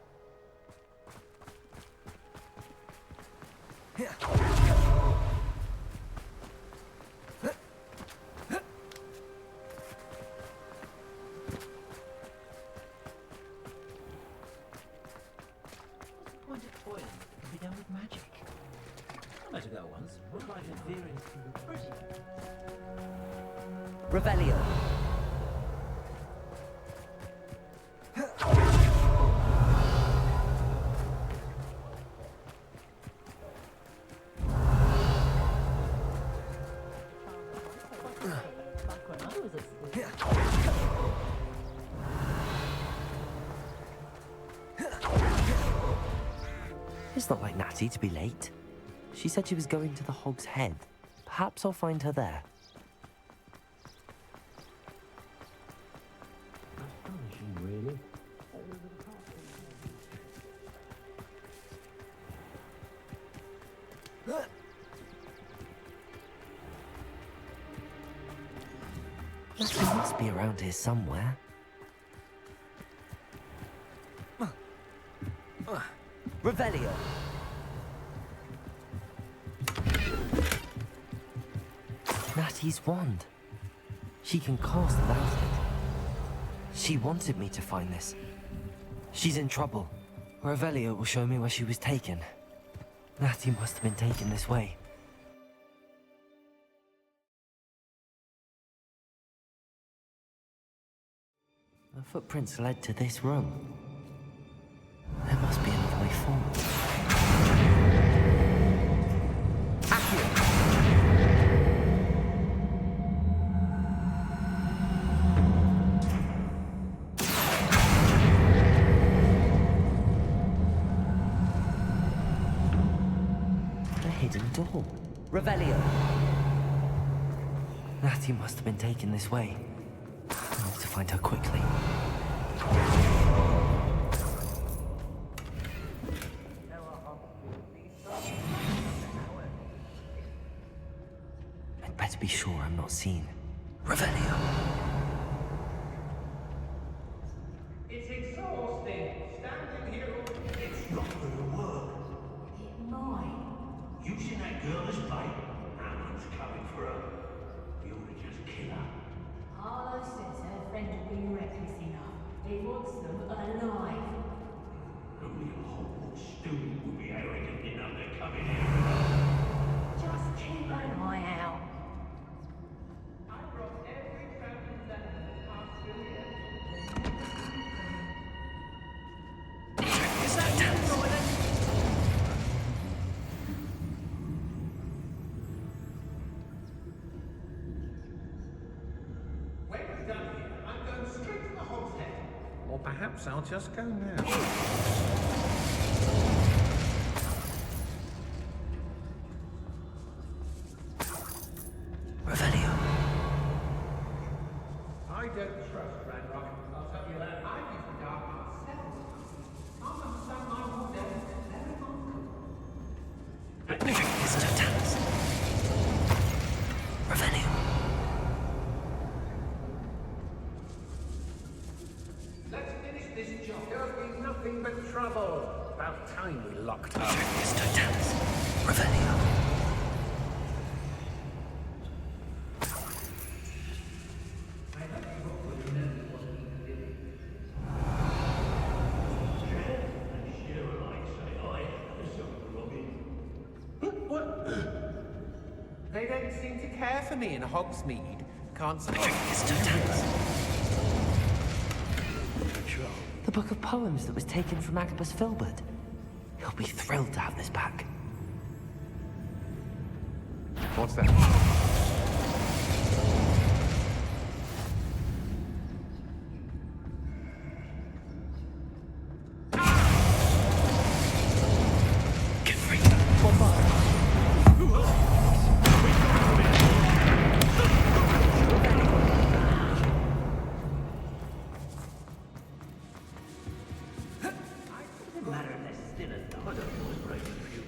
Point of toiling can be done with magic. I met a girl once, looked like a veering pretty. Revelio! It's not like Natty to be late. She said she was going to the Hog's Head. Perhaps I'll find her there. Astonishing, really. Natty must be around here somewhere. Revelio! Natty's wand. She can cast without it. She wanted me to find this. She's in trouble. Revelio will show me where she was taken. Natty must have been taken this way. The footprints led to this room. There must be another way forward. A hidden door. Revelio! Natty must have been taken this way. I need to find her quickly. I'd better be sure I'm not seen. Revelio! It's exhausting. Standing here. It's not going to work. It might. Using that girl as bait. No one's coming for her. We ought to just kill her. Harlow says her friend will be reckless enough. He wants them alive. Only a whole student will be arrogant enough to come in here. Just keep an eye out. Is that damn toilet? When we're done here, I'm going straight to the Hog's Head. Or perhaps I'll just go now. Revelio! I don't trust Ranrock. I'll tell you that. I've used the dark myself. I'll understand my war death. Mr. Tannis. Revelio! Let's finish this job. There'll be nothing but trouble. About time we locked up. Mr. Tannis. Revelio! They don't seem to care for me in Hogsmeade. Can't say. Mr. Tannis. the book of poems that was taken from Agabus Filbert. He'll be thrilled to have this back. What's that?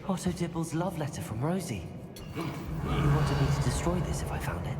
Otto Dibble's love letter from Rosie. He wanted me to destroy this if I found it.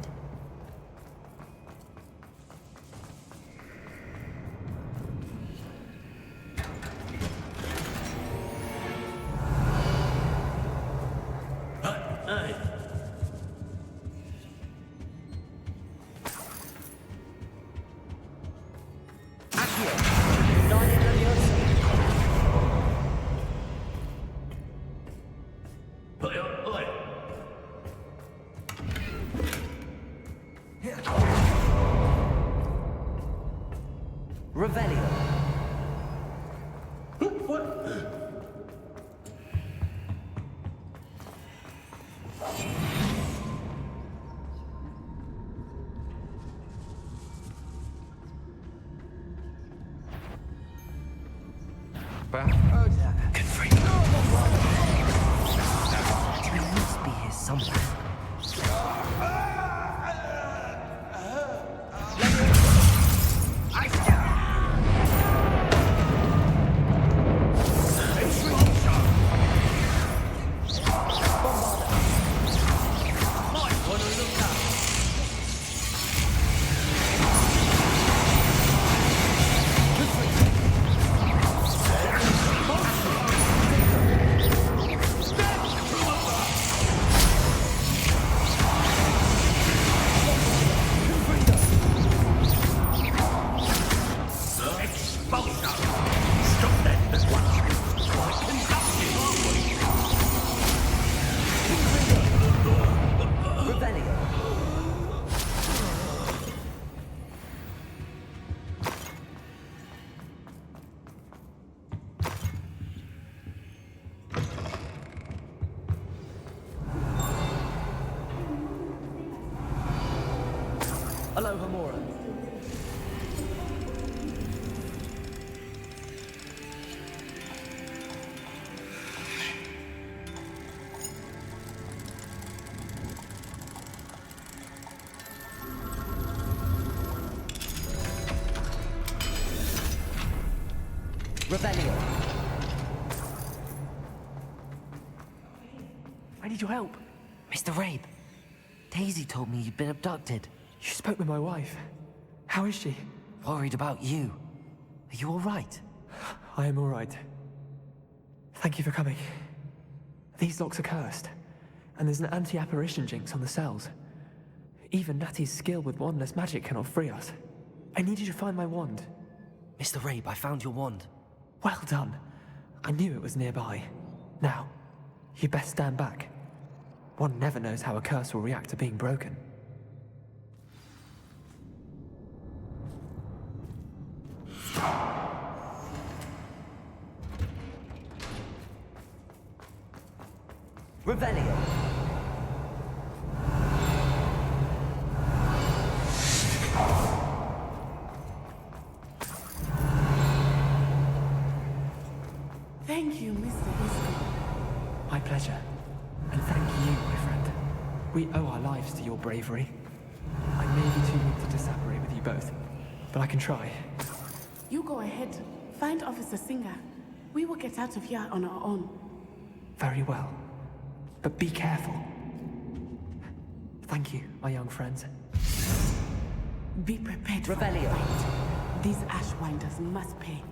Revelio. He must be here somewhere. Hello, Hamura. Revelio. I need your help. Mr. Rabe, Daisy told me you'd been abducted. You spoke with my wife. How is she? Worried about you. Are you all right? I am all right. Thank you for coming. These locks are cursed, and there's an anti-apparition jinx on the cells. Even Natty's skill with wandless magic cannot free us. I need you to find my wand. Mr. Rabe, I found your wand. Well done. I knew it was nearby. Now, you best stand back. One never knows how a curse will react to being broken. Revelio. Thank you, Mr. Isco. My pleasure. And thank you, my friend. We owe our lives to your bravery. I may be too weak to disapparate with you both, but I can try. You go ahead. Find Officer Singer. We will get out of here on our own. Very well. But be careful. Thank you, my young friends. Be prepared for Revelio. the fight. These Ashwinders must pay.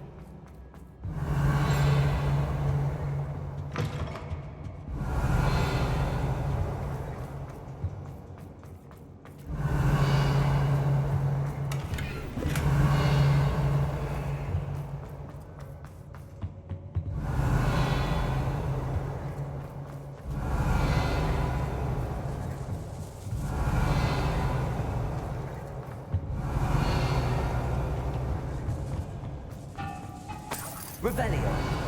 Revelio.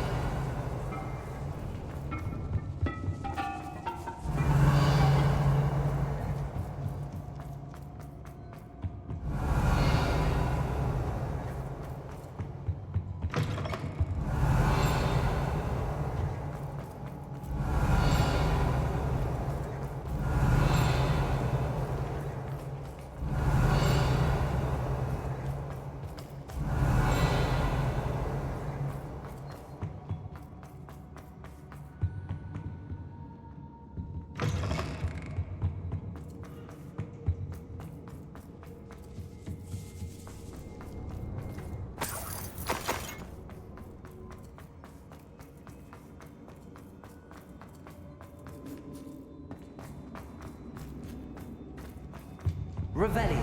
Revelio.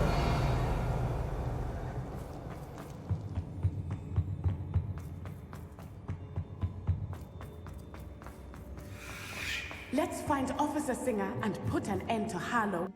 Let's find Officer Singer and put an end to Harlow.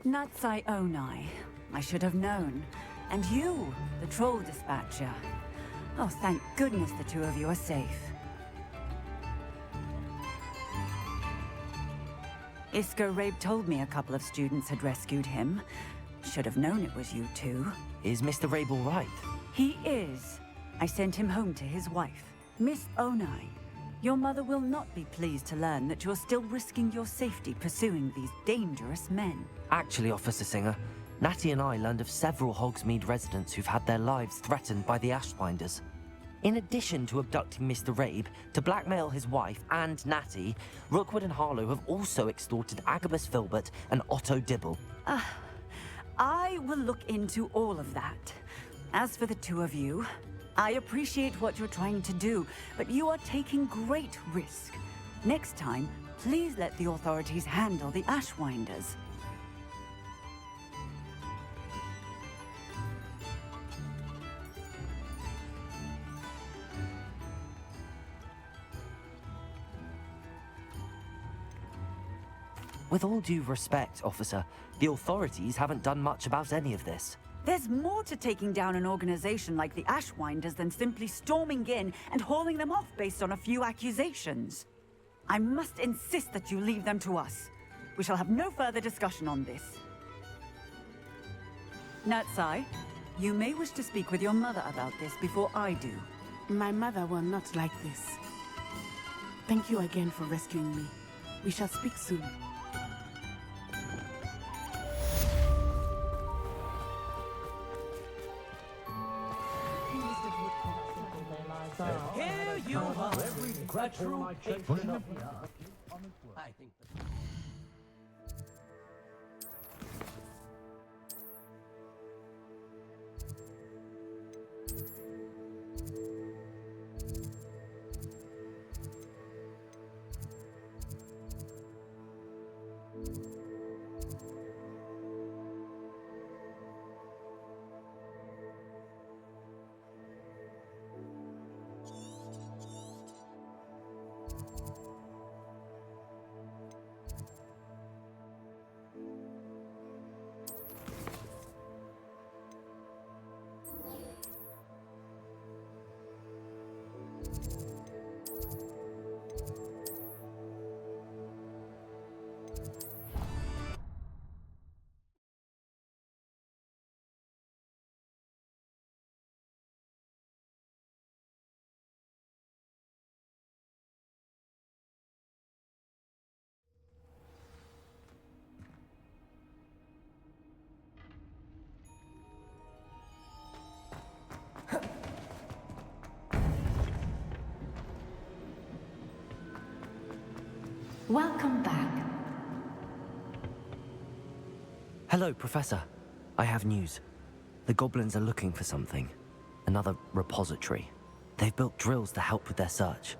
Natsai Onai. I should have known. And you, the troll dispatcher. Oh, thank goodness the two of you are safe. Isco Rabe told me a couple of students had rescued him. Should have known it was you two. Is Mr. Rabe all right? He is. I sent him home to his wife. Miss Onai, your mother will not be pleased to learn that you're still risking your safety pursuing these dangerous men. Actually, Officer Singer, Natty and I learned of several Hogsmeade residents who've had their lives threatened by the Ashwinders. In addition to abducting Mr. Rabe, to blackmail his wife and Natty, Rookwood and Harlow have also extorted Agabus Filbert and Otto Dibble. I will look into all of that. As for the two of you, I appreciate what you're trying to do, but you are taking great risk. Next time, please let the authorities handle the Ashwinders. With all due respect, officer, the authorities haven't done much about any of this. There's more to taking down an organization like the Ashwinders than simply storming in and hauling them off based on a few accusations. I must insist that you leave them to us. We shall have no further discussion on this. Natsai, you may wish to speak with your mother about this before I do. My mother will not like this. Thank you again for rescuing me. We shall speak soon. Here you are, a true patron of the earth. I think Welcome back. Hello, Professor. I have news. The goblins are looking for something. Another repository. They've built drills to help with their search.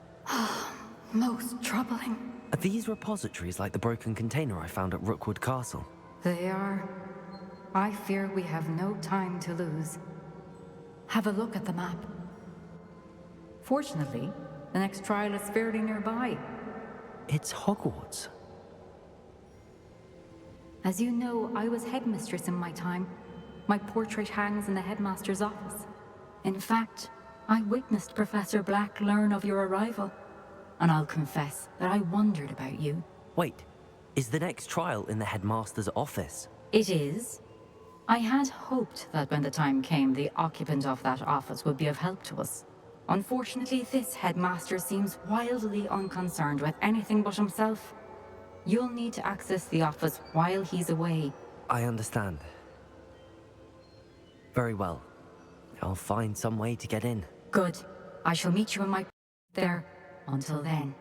Most troubling. Are these repositories like the broken container I found at Rookwood Castle? They are. I fear we have no time to lose. Have a look at the map. Fortunately, the next trial is fairly nearby. It's Hogwarts. As you know, I was headmistress in my time. My portrait hangs in the headmaster's office. In fact, I witnessed Professor Black learn of your arrival. And I'll confess that I wondered about you. Wait, is the next trial in the headmaster's office? It is. I had hoped that when the time came, the occupant of that office would be of help to us. Unfortunately, this headmaster seems wildly unconcerned with anything but himself. You'll need to access the office while he's away. I understand. Very well. I'll find some way to get in. Good. I shall meet you in my there. Until then.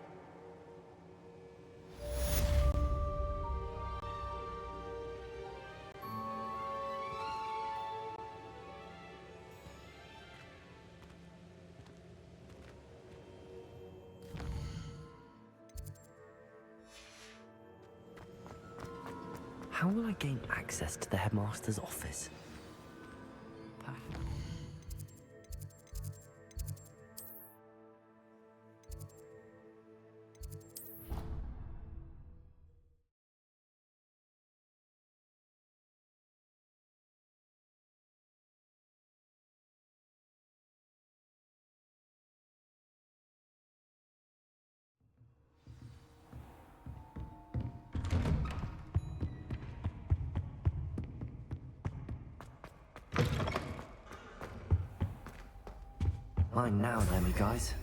How will I gain access to the headmaster's office? Mine now, then, you guys.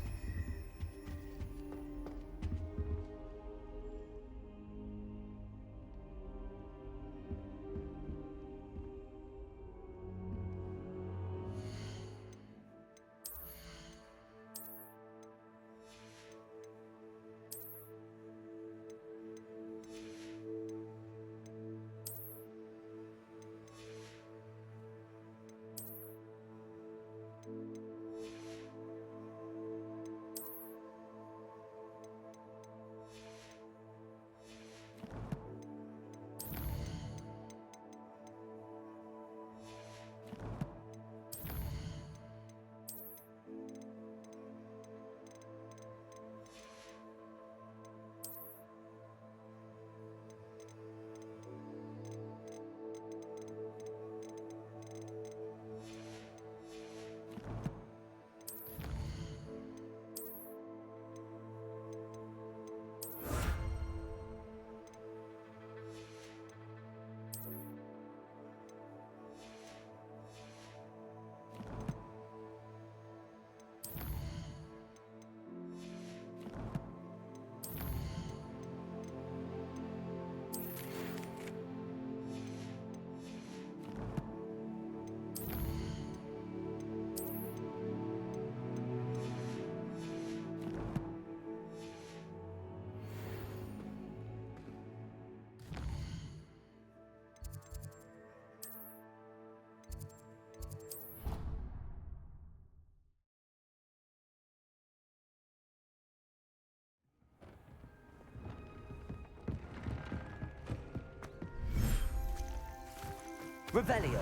Revelio.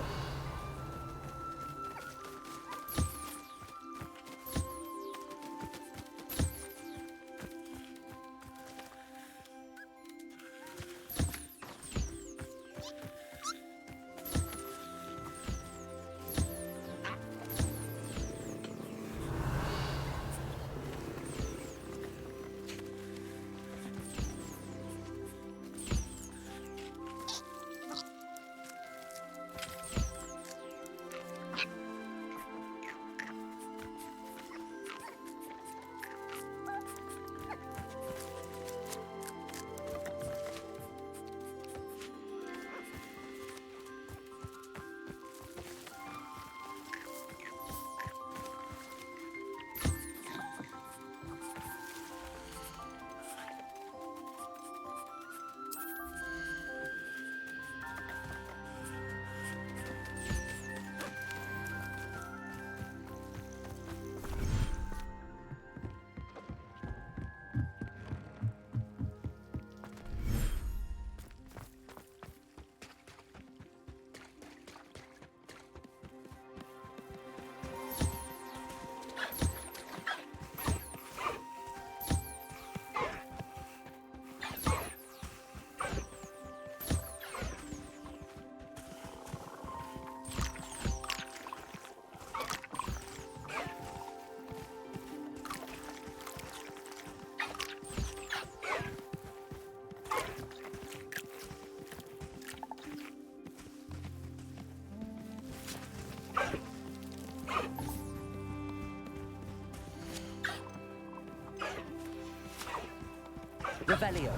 Revelio.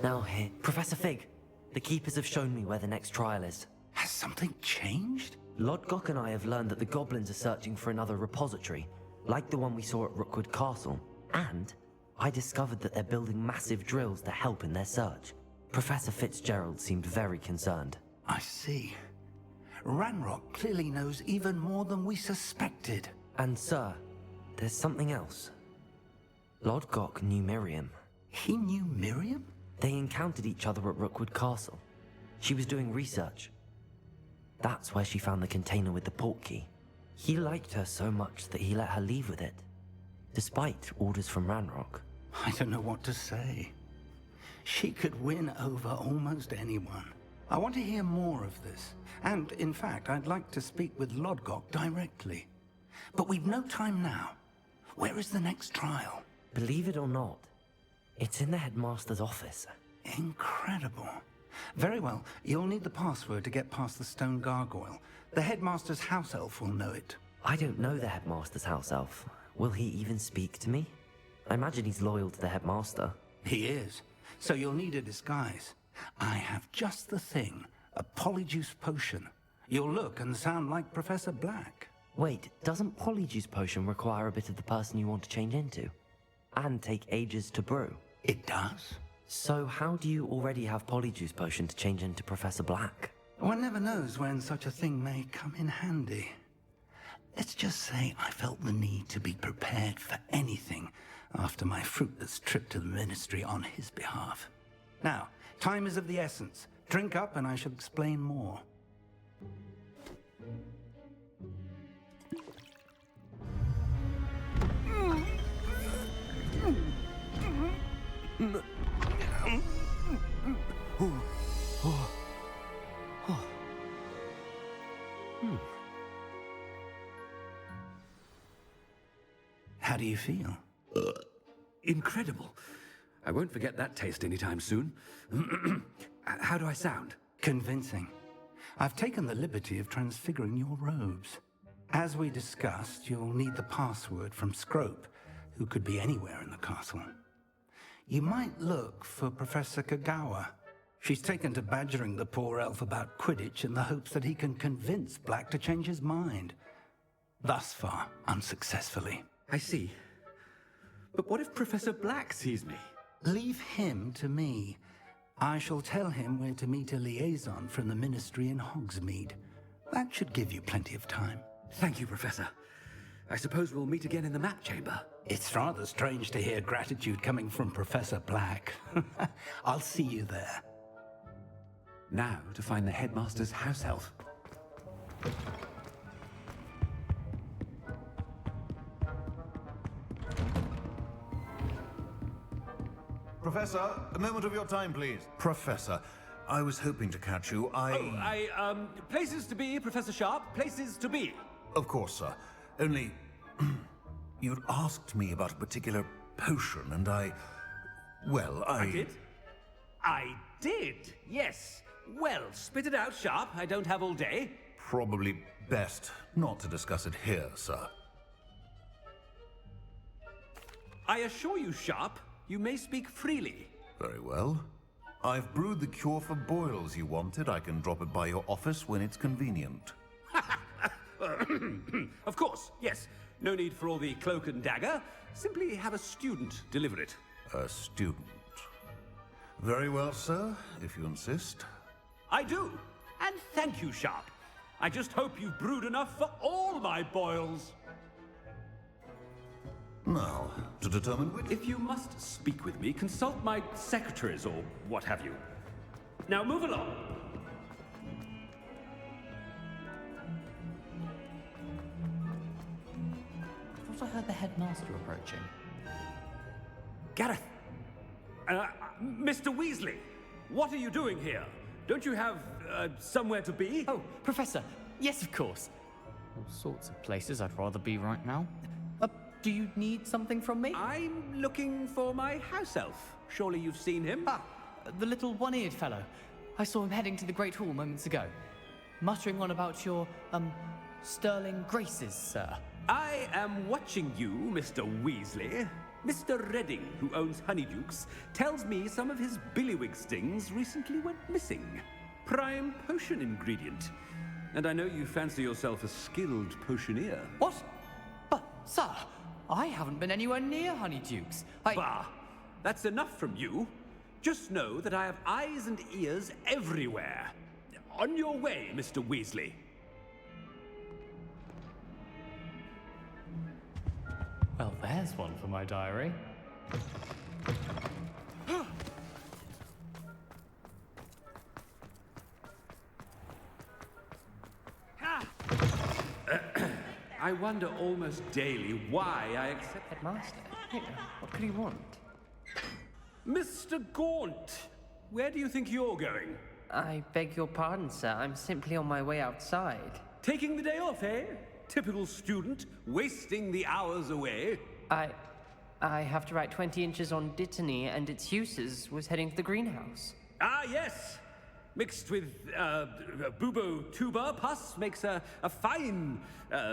Now here, Professor Fig. The Keepers have shown me where the next trial is. Has something changed? Lodgok and I have learned that the goblins are searching for another repository, like the one we saw at Rookwood Castle. And I discovered that they're building massive drills to help in their search. Professor Fitzgerald seemed very concerned. I see. Ranrock clearly knows even more than we suspected. And sir, there's something else. Lodgok knew Miriam. He knew Miriam? They encountered each other at Rookwood Castle. She was doing research. That's where she found the container with the portkey. He liked her so much that he let her leave with it, despite orders from Ranrock. I don't know what to say. She could win over almost anyone. I want to hear more of this. And, in fact, I'd like to speak with Lodgok directly. But we've no time now. Where is the next trial? Believe it or not, it's in the headmaster's office. Incredible. Very well. You'll need the password to get past the stone gargoyle. The headmaster's house elf will know it. I don't know the headmaster's house elf. Will he even speak to me? I imagine he's loyal to the headmaster. He is. So you'll need a disguise. I have just the thing. A polyjuice potion. You'll look and sound like Professor Black. Wait, doesn't Polyjuice Potion require a bit of the person you want to change into? And take ages to brew? It does. So how do you already have Polyjuice Potion to change into Professor Black? One never knows when such a thing may come in handy. Let's just say I felt the need to be prepared for anything after my fruitless trip to the Ministry on his behalf. Now, time is of the essence. Drink up and I shall explain more. How do you feel? Incredible. I won't forget that taste anytime soon. How do I sound? Convincing. I've taken the liberty of transfiguring your robes. As we discussed, you'll need the password from Scrope, who could be anywhere in the castle. You might look for Professor Kagawa. She's taken to badgering the poor elf about Quidditch in the hopes that he can convince Black to change his mind. Thus far, unsuccessfully. I see. But what if Professor Black sees me? Leave him to me. I shall tell him where to meet a liaison from the Ministry in Hogsmeade. That should give you plenty of time. Thank you, Professor. I suppose we'll meet again in the map chamber. It's rather strange to hear gratitude coming from Professor Black. I'll see you there. Now to find the headmaster's house elf. Professor, a moment of your time, please. Professor, I was hoping to catch you. Places to be, Professor Sharp. Places to be. Of course, sir. Only, you'd asked me about a particular potion, and I did? I did, yes. Well, spit it out, Sharp. I don't have all day. Probably best not to discuss it here, sir. I assure you, Sharp, you may speak freely. Very well. I've brewed the cure for boils you wanted. I can drop it by your office when it's convenient. Of course, yes. No need for all the cloak and dagger. Simply have a student deliver it. A student. Very well, sir, if you insist. I do. And thank you, Sharp. I just hope you've brewed enough for all my boils. Now, to determine which... If you must speak with me, consult my secretaries or what have you. Now move along. I thought I heard the headmaster approaching. Gareth! Mr. Weasley, what are you doing here? Don't you have, somewhere to be? Oh, Professor, yes, of course. All sorts of places I'd rather be right now. Do you need something from me? I'm looking for my house elf. Surely you've seen him? Ah, the little one-eared fellow. I saw him heading to the Great Hall moments ago, muttering on about your, sterling graces, sir. I am watching you, Mr. Weasley. Mr. Redding, who owns Honeydukes, tells me some of his billywig stings recently went missing. Prime potion ingredient. And I know you fancy yourself a skilled potioneer. What? But, sir, I haven't been anywhere near Honeydukes. Bah! That's enough from you. Just know that I have eyes and ears everywhere. On your way, Mr. Weasley. Well, there's one for my diary. I wonder almost daily why I accept... Headmaster? What could he want? Mr. Gaunt! Where do you think you're going? I beg your pardon, sir. I'm simply on my way outside. Taking the day off, eh? Typical student, wasting the hours away. I have to write 20 inches on Dittany and its uses. Was heading to the greenhouse. Ah, yes! Mixed with, bubo tuber pus makes a fine,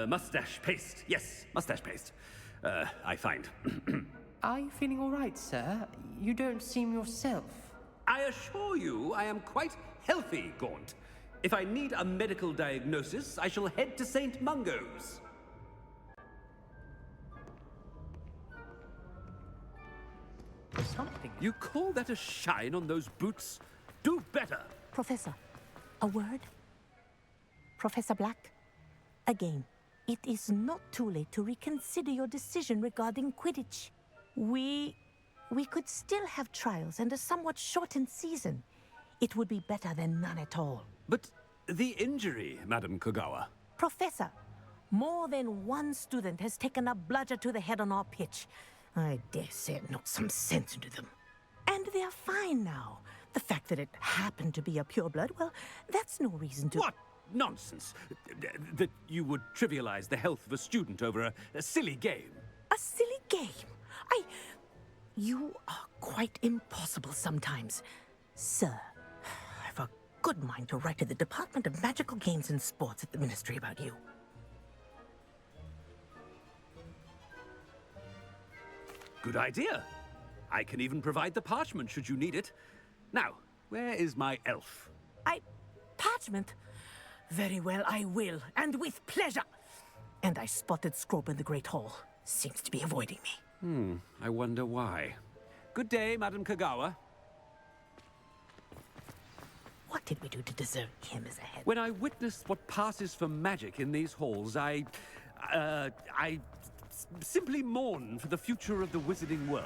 mustache paste. Yes, mustache paste. I find. Are you feeling all right, sir? You don't seem yourself. I assure you I am quite healthy, Gaunt. If I need a medical diagnosis, I shall head to St. Mungo's. Something. You call that a shine on those boots? Do better. Professor, a word? Professor Black? Again, it is not too late to reconsider your decision regarding Quidditch. We could still have trials and a somewhat shortened season. It would be better than none at all. But the injury, Madam Kogawa. Professor, more than one student has taken a bludger to the head on our pitch. I dare say it knocked some sense into them. And they're fine now. The fact that it happened to be a pureblood, well, that's no reason to... What nonsense! That you would trivialize the health of a student over a silly game. A silly game? You are quite impossible sometimes. Sir, I've a good mind to write to the Department of Magical Games and Sports at the Ministry about you. Good idea. I can even provide the parchment should you need it. Now, where is my elf? Parchment? Very well, I will, and with pleasure. And I spotted Scrope in the Great Hall. Seems to be avoiding me. I wonder why. Good day, Madam Kogawa. What did we do to deserve him as a head? When I witness what passes for magic in these halls, I simply mourn for the future of the wizarding world.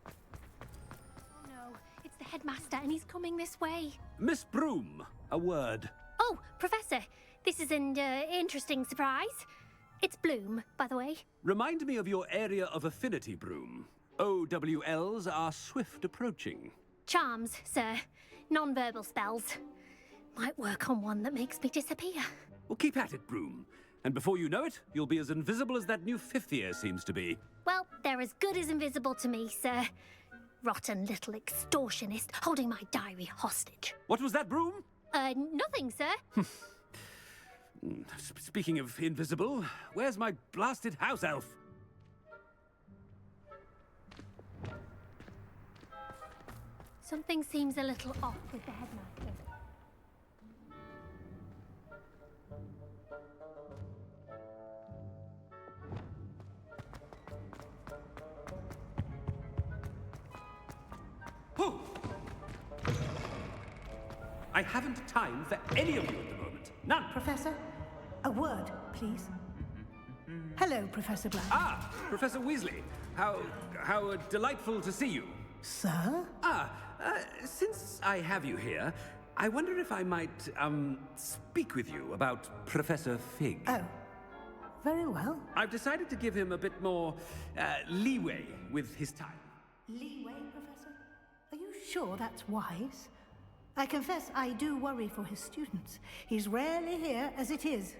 Oh no, it's the headmaster and he's coming this way. Miss Broom, a word. Oh, Professor, this is an interesting surprise. It's Bloom, by the way. Remind me of your area of affinity, Broom. OWLs are swift approaching. Charms, sir. Non-verbal spells. Might work on one that makes me disappear. Well, keep at it, Broom. And before you know it, you'll be as invisible as that new fifth year seems to be. Well, they're as good as invisible to me, sir. Rotten little extortionist holding my diary hostage. What was that, Broom? Nothing, sir. Speaking of invisible, where's my blasted house elf? Something seems a little off with the headmaster. Who? I haven't time for any of you at the moment. None. Professor, a word, please. Hello, Professor Black. Ah, Professor Weasley. How delightful to see you. Sir? Since I have you here, I wonder if I might, speak with you about Professor Fig. Oh, very well. I've decided to give him a bit more, leeway with his time. Leeway, Professor? Are you sure that's wise? I confess I do worry for his students. He's rarely here as it is.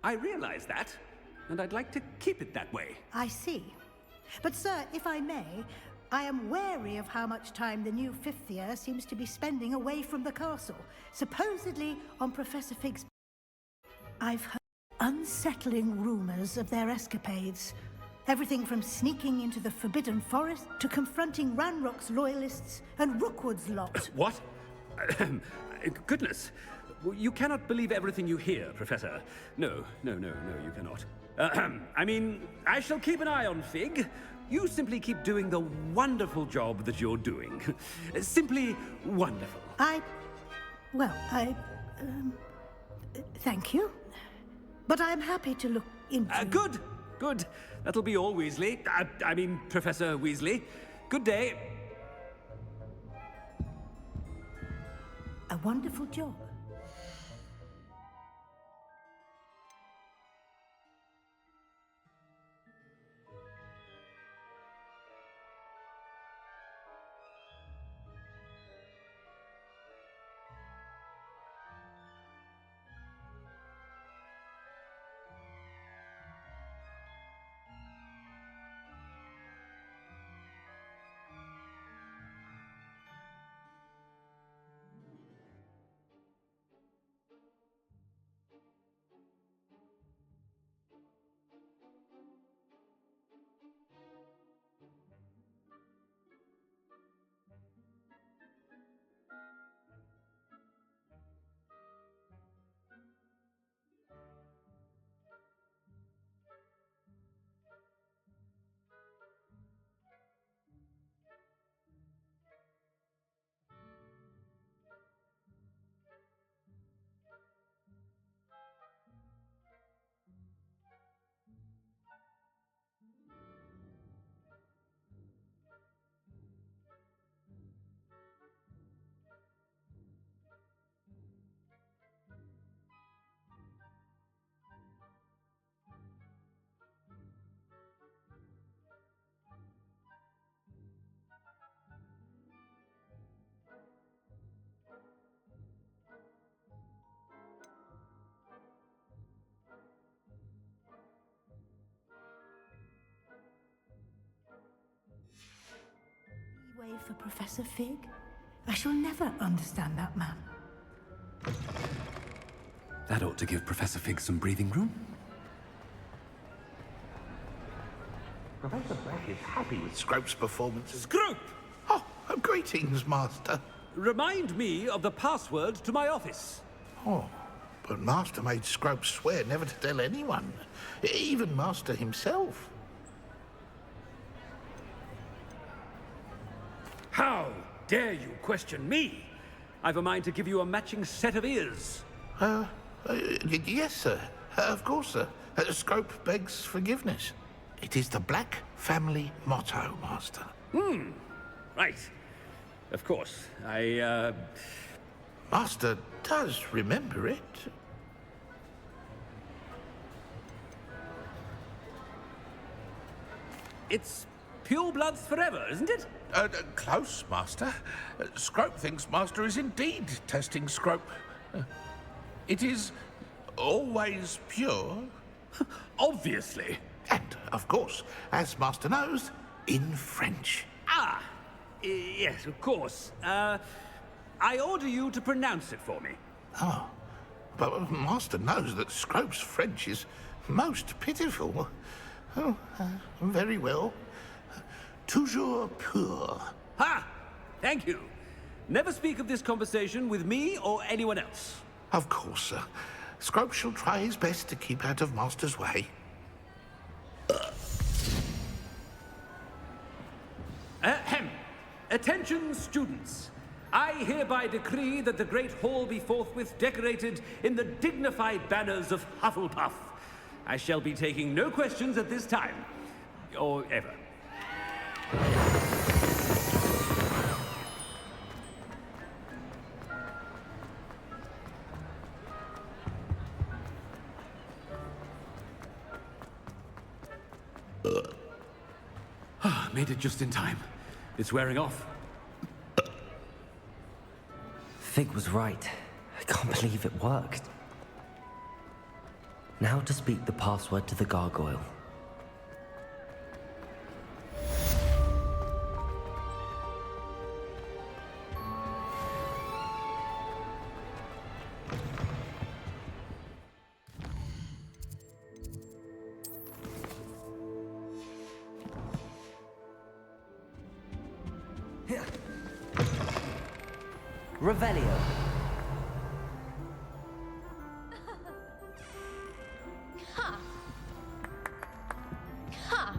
I realize that, and I'd like to keep it that way. I see. But, sir, if I may, I am wary of how much time the new fifth year seems to be spending away from the castle, supposedly on Professor Fig's... I've heard unsettling rumors of their escapades. Everything from sneaking into the Forbidden Forest to confronting Ranrock's loyalists and Rookwood's lot. What? Goodness. You cannot believe everything you hear, Professor. No, you cannot. I mean, I shall keep an eye on Fig. You simply keep doing the wonderful job that you're doing. Simply wonderful. Thank you. But I'm happy to look into... Good. That'll be all, Weasley. I mean, Professor Weasley. Good day. A wonderful job. Way for Professor Fig? I shall never understand that man. That ought to give Professor Fig some breathing room. Professor Black is happy with Scrope's performances. Scrope! Oh, greetings, Master. Remind me of the password to my office. Oh, but Master made Scrope swear never to tell anyone, even Master himself. How dare you question me? I've a mind to give you a matching set of ears. Yes, sir. Of course, sir. Scrope begs forgiveness. It is the Black family motto, Master. Right. Of course. Master does remember it. It's pure bloods forever, isn't it? Close, Master. Scrope thinks Master is indeed testing Scrope. It is always pure. Obviously. And, of course, as Master knows, in French. Yes, of course. I order you to pronounce it for me. Oh, But Master knows that Scrope's French is most pitiful. Oh, very well. Toujours pur. Ha! Thank you. Never speak of this conversation with me or anyone else. Of course, sir. Scrope shall try his best to keep out of Master's way. Ahem. Attention, students. I hereby decree that the Great Hall be forthwith decorated in the dignified banners of Hufflepuff. I shall be taking no questions at this time. Or ever. Made it just in time. It's wearing off. Fig was right. I can't believe it worked. Now to speak the password to the gargoyle. Revelio. Ha! Ha!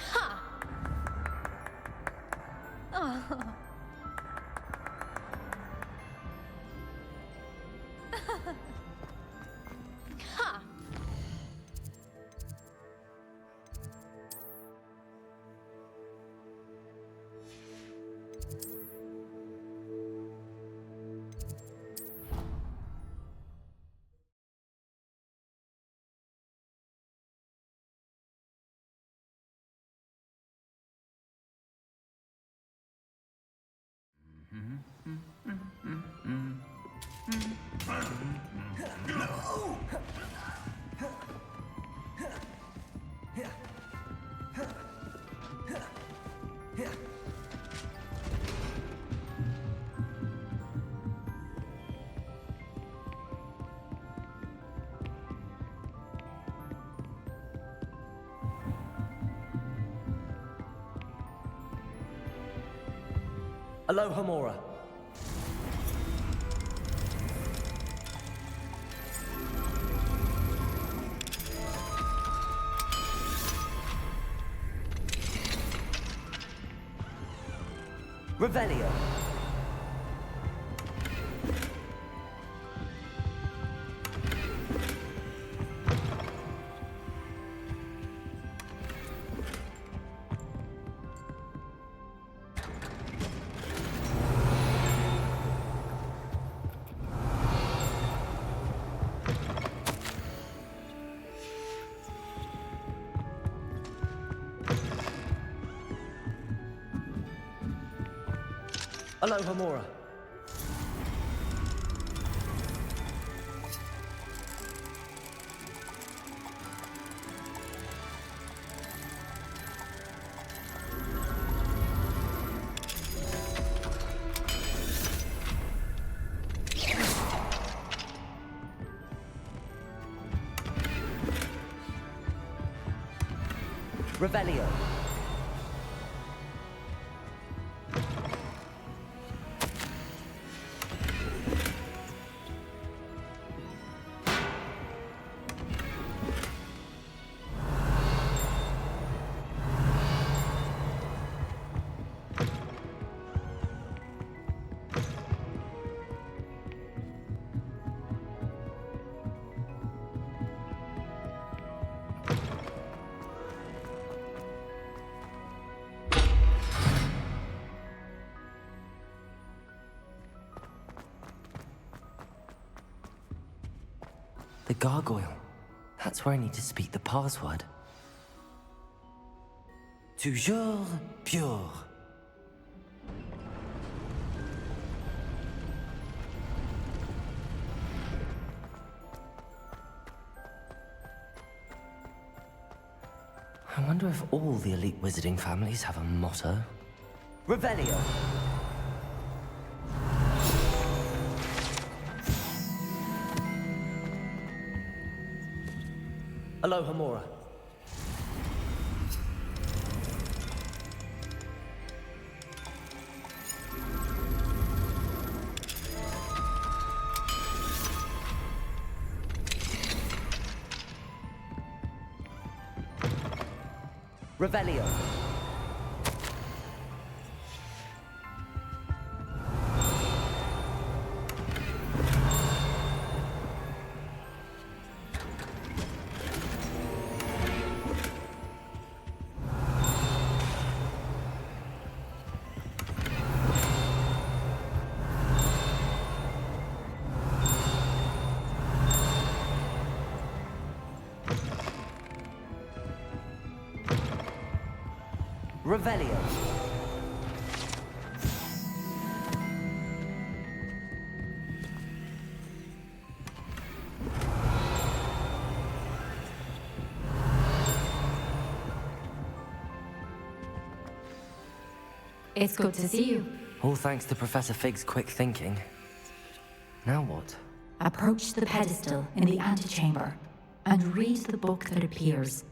Ha! Oh. Ha! Alohomora. Revelio. Alohomora. Revelio. The gargoyle. That's where I need to speak the password. Toujours pure. I wonder if all the elite wizarding families have a motto. Revelio. Aloha, Mora. Revelio. Revelio. It's good to see you. All thanks to Professor Fig's quick thinking. Now what? Approach the pedestal in the antechamber and read the book that appears.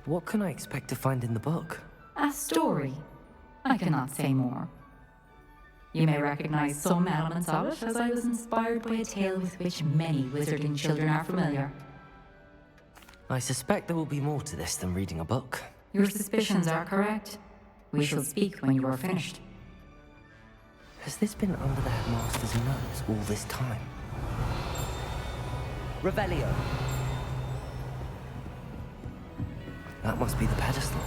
What can I expect to find in the book? A story. I cannot say more. You may recognize some elements of it, as I was inspired by a tale with which many wizarding children are familiar. I suspect there will be more to this than reading a book. Your suspicions are correct. We shall speak when you are finished. Has this been under the headmaster's nose all this time? Revelio. That must be the pedestal.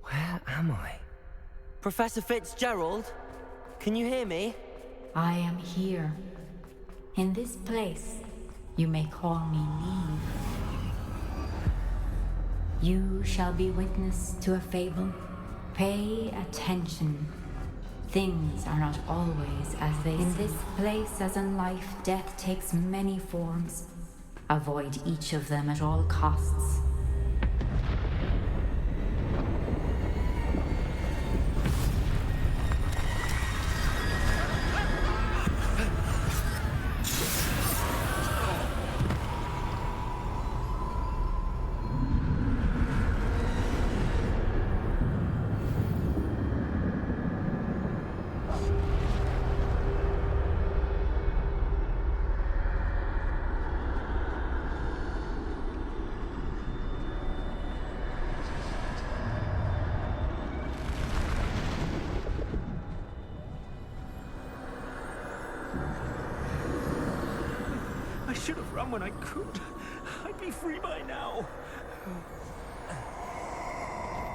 Where am I? Professor Fitzgerald? Can you hear me? I am here. In this place, you may call me Neve. You shall be witness to a fable. Pay attention. Things are not always as they seem. In this place, as in life, death takes many forms. Avoid each of them at all costs. I should have run when I could. I'd be free by now.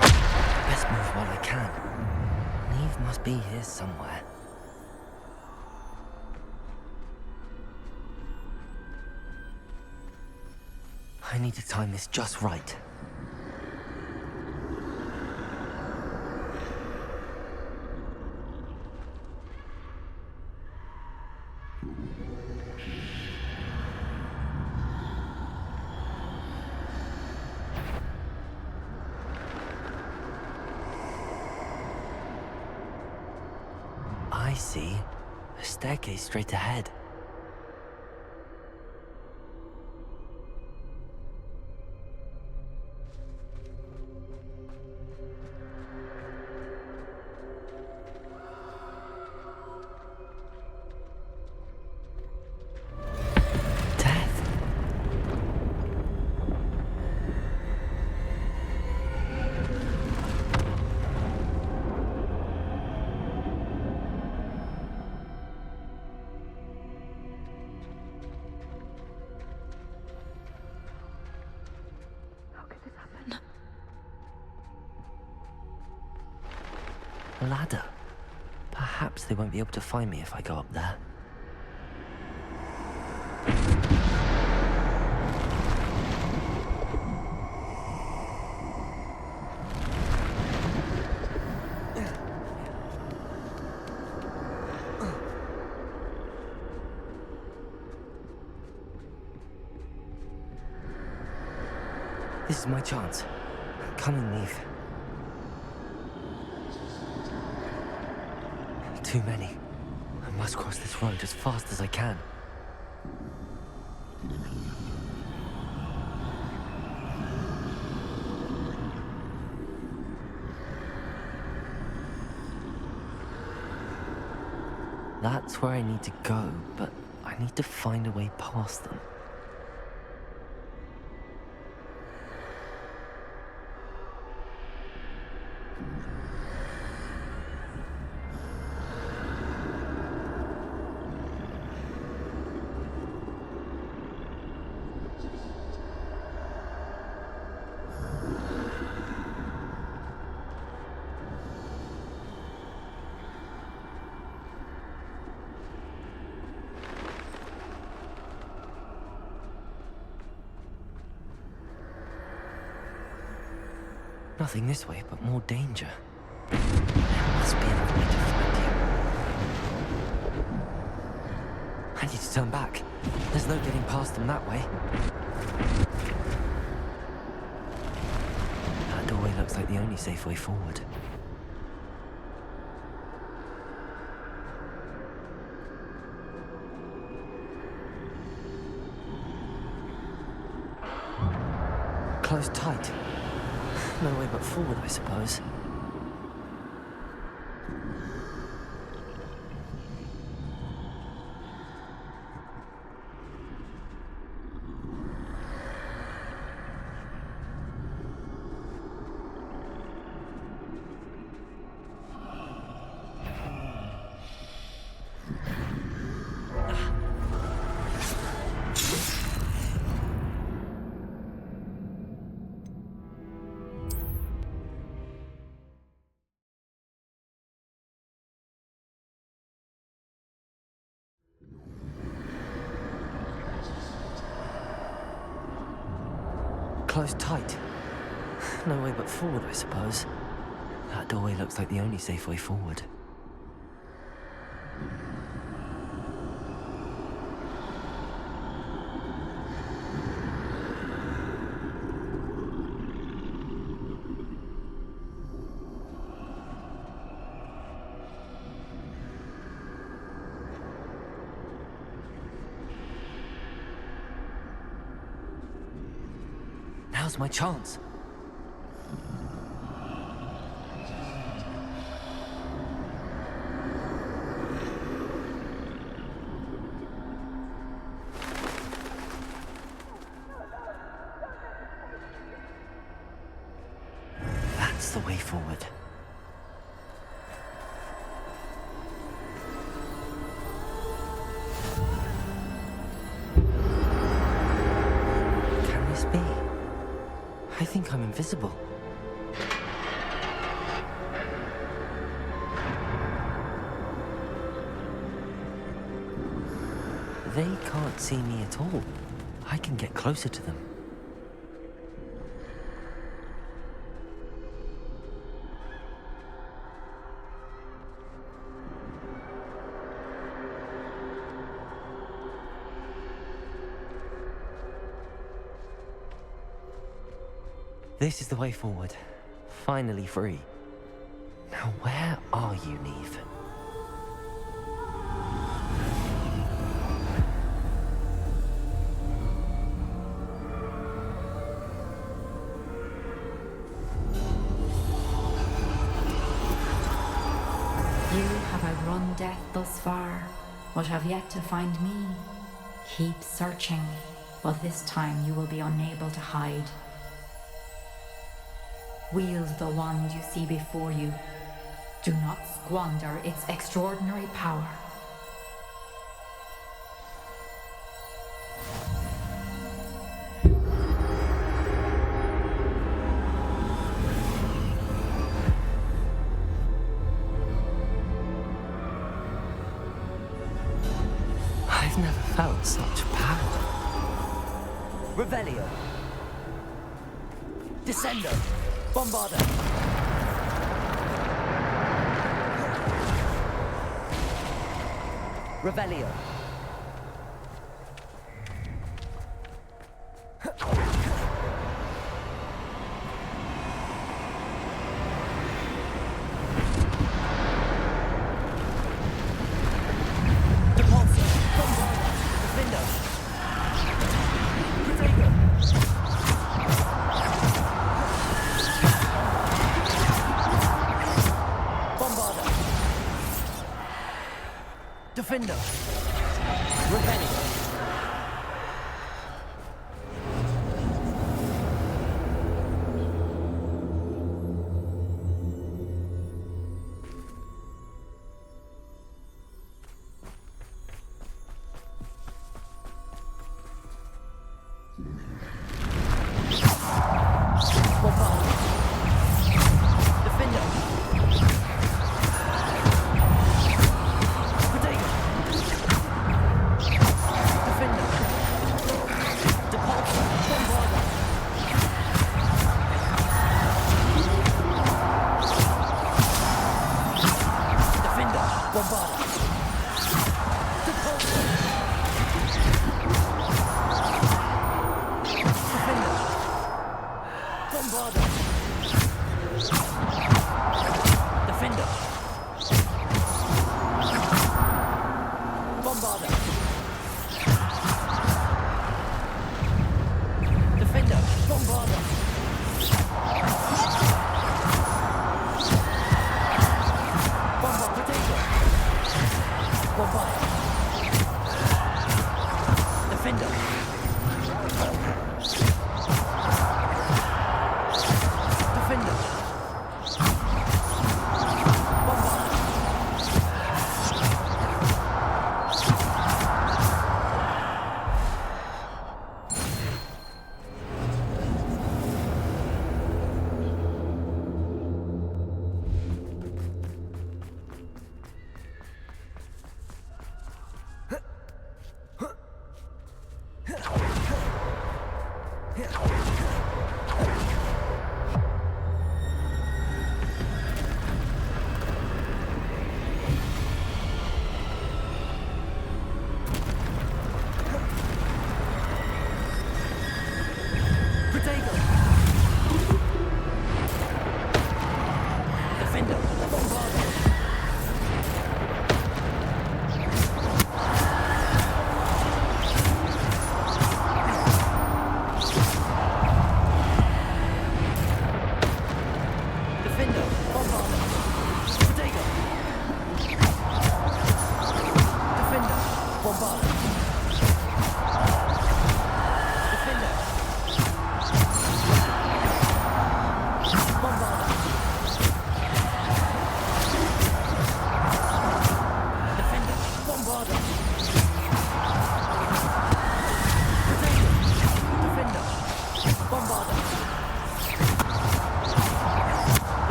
Best move while I can. Neve must be here somewhere. I need to time this just right. I see. A staircase straight ahead. A ladder. Perhaps they won't be able to find me if I go up there. This is my chance. Come and leave. Too many. I must cross this road as fast as I can. That's where I need to go, but I need to find a way past them. Nothing this way, but more danger. There must be another way to find you. I need to turn back. There's no getting past them that way. That doorway looks like the only safe way forward. Closed tight. No way but forward, I suppose. Closed tight. No way but forward, I suppose. That doorway looks like the only safe way forward. Now's my chance. That's the way forward. Can this be? I think I'm invisible. They can't see me at all. I can get closer to them. This is the way forward. Finally free. Now where are you, Neve? You have outrun death thus far, but have yet to find me. Keep searching, but this time you will be unable to hide. Wield the wand you see before you. Do not squander its extraordinary power. Revelio. Descendo. Bombarda. Revelio. Defender. Revelio.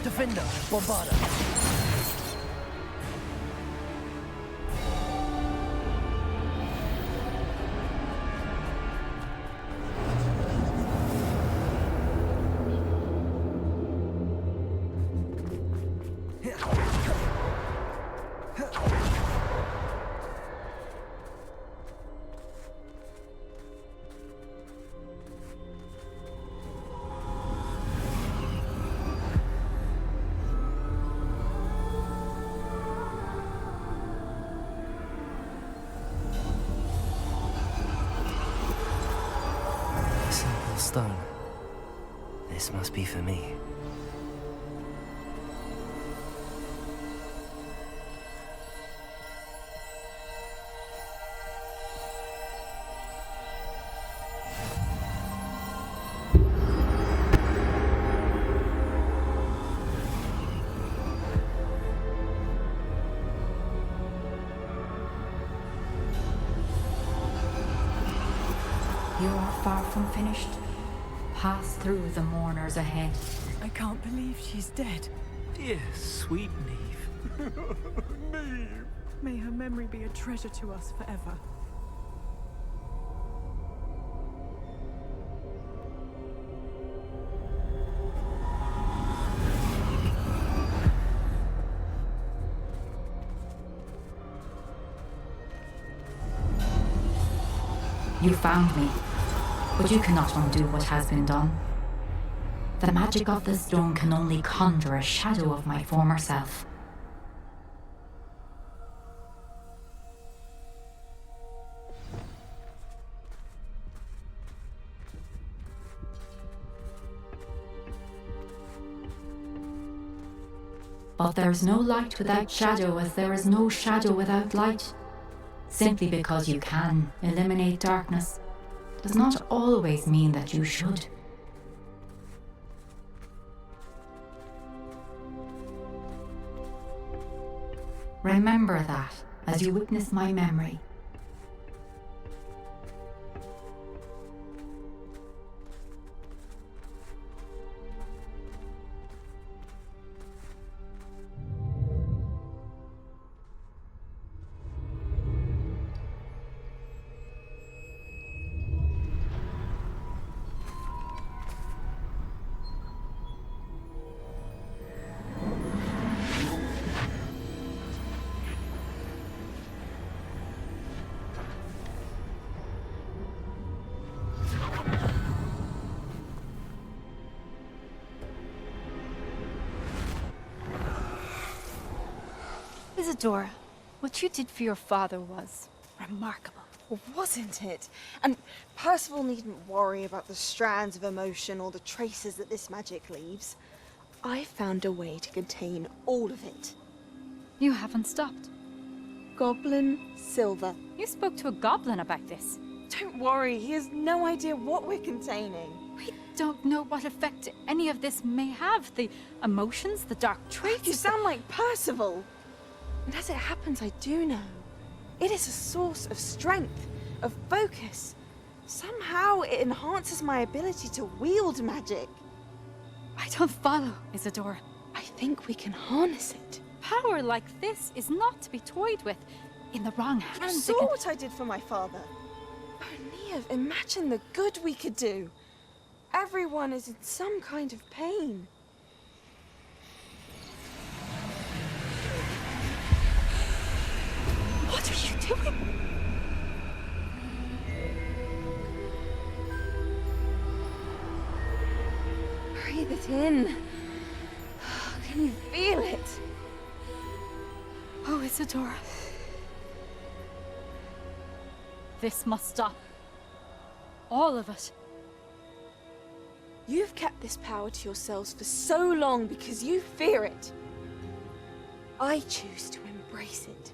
Defender, Bombarda. stone. This must be for me. You are far from finished. Pass through the mourners ahead. I can't believe she's dead. Dear, sweet Neve. Neve! May her memory be a treasure to us forever. You found me, but you cannot undo what has been done. The magic of the stone can only conjure a shadow of my former self. But there is no light without shadow, as there is no shadow without light. Simply because you can eliminate darkness does not always mean that you should. Remember that as you witness my memory. Isadora, what you did for your father was remarkable. Well, wasn't it? And Percival needn't worry about the strands of emotion or the traces that this magic leaves. I found a way to contain all of it. You haven't stopped. Goblin Silver. You spoke to a goblin about this. Don't worry, he has no idea what we're containing. We don't know what effect any of this may have. The emotions, the dark traits. You sound like Percival. And as it happens, I do know. It is a source of strength, of focus. Somehow it enhances my ability to wield magic. I don't follow, Isadora. I think we can harness it. Power like this is not to be toyed with. In the wrong You hands, saw what I did for my father. Oh, Neve, imagine the good we could do. Everyone is in some kind of pain. What are you doing? Breathe it in. Can you feel it? Oh, Isadora. This must stop. All of it. You've kept this power to yourselves for so long because you fear it. I choose to embrace it.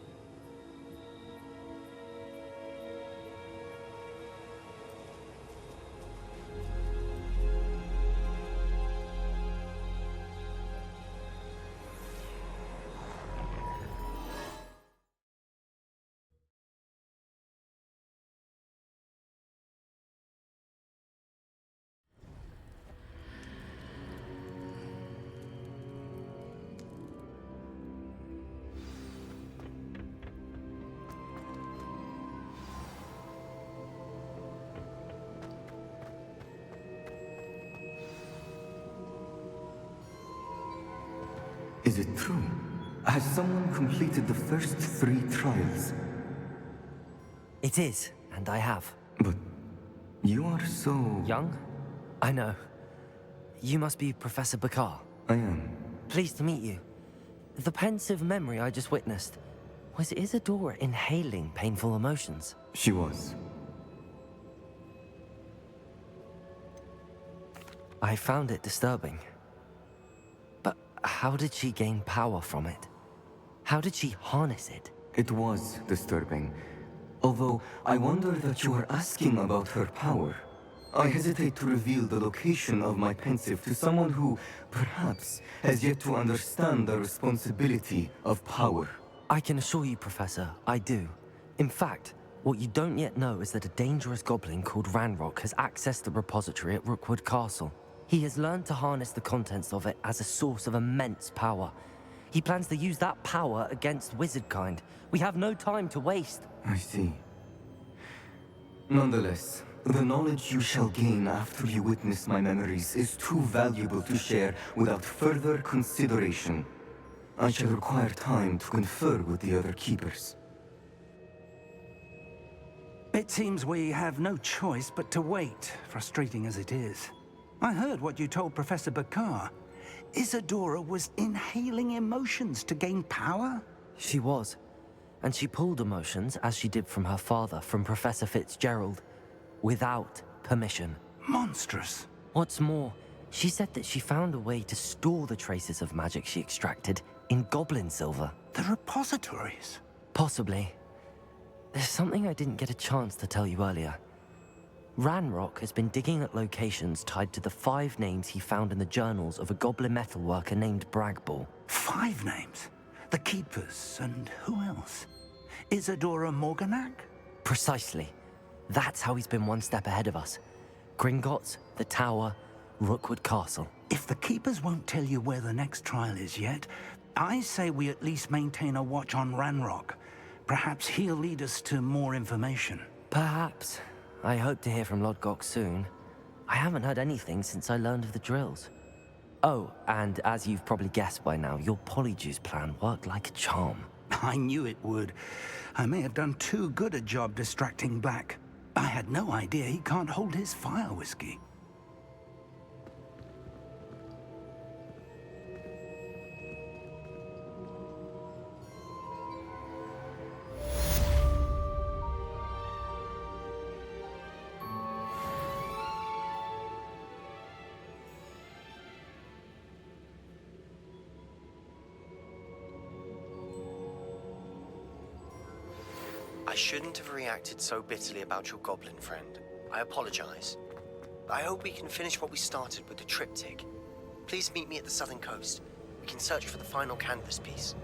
Is it true? Has someone completed the first 3 trials? It is, and I have. But you are so... Young? I know. You must be Professor Bakar. I am. Pleased to meet you. The pensive memory I just witnessed, was Isadora inhaling painful emotions? She was. I found it disturbing. But how did she gain power from it? How did she harness it? It was disturbing. Although, I wonder that you are asking about her power. I hesitate to reveal the location of my pensive to someone who, perhaps, has yet to understand the responsibility of power. I can assure you, Professor, I do. In fact, what you don't yet know is that a dangerous goblin called Ranrock has accessed the repository at Rookwood Castle. He has learned to harness the contents of it as a source of immense power. He plans to use that power against wizardkind. We have no time to waste. I see. Nonetheless, the knowledge you shall gain after you witness my memories is too valuable to share without further consideration. I shall require time to confer with the other keepers. It seems we have no choice but to wait, frustrating as it is. I heard what you told Professor Bakar. Isadora was inhaling emotions to gain power? She was. And she pulled emotions, as she did from her father, from Professor Fitzgerald, without permission. Monstrous. What's more, she said that she found a way to store the traces of magic she extracted in goblin silver. The repositories? Possibly. There's something I didn't get a chance to tell you earlier. Ranrock has been digging at locations tied to the 5 names he found in the journals of a goblin metalworker named Bragball. 5 names? The Keepers, and who else? Isadora Morganac? Precisely. That's how he's been one step ahead of us. Gringotts, the Tower, Rookwood Castle. If the Keepers won't tell you where the next trial is yet, I say we at least maintain a watch on Ranrock. Perhaps he'll lead us to more information. Perhaps. I hope to hear from Lodgok soon. I haven't heard anything since I learned of the drills. Oh, and as you've probably guessed by now, your Polyjuice plan worked like a charm. I knew it would. I may have done too good a job distracting Black. I had no idea he can't hold his fire whiskey. I shouldn't have reacted so bitterly about your goblin friend. I apologize. I hope we can finish what we started with the triptych. Please meet me at the southern coast. We can search for the final canvas piece.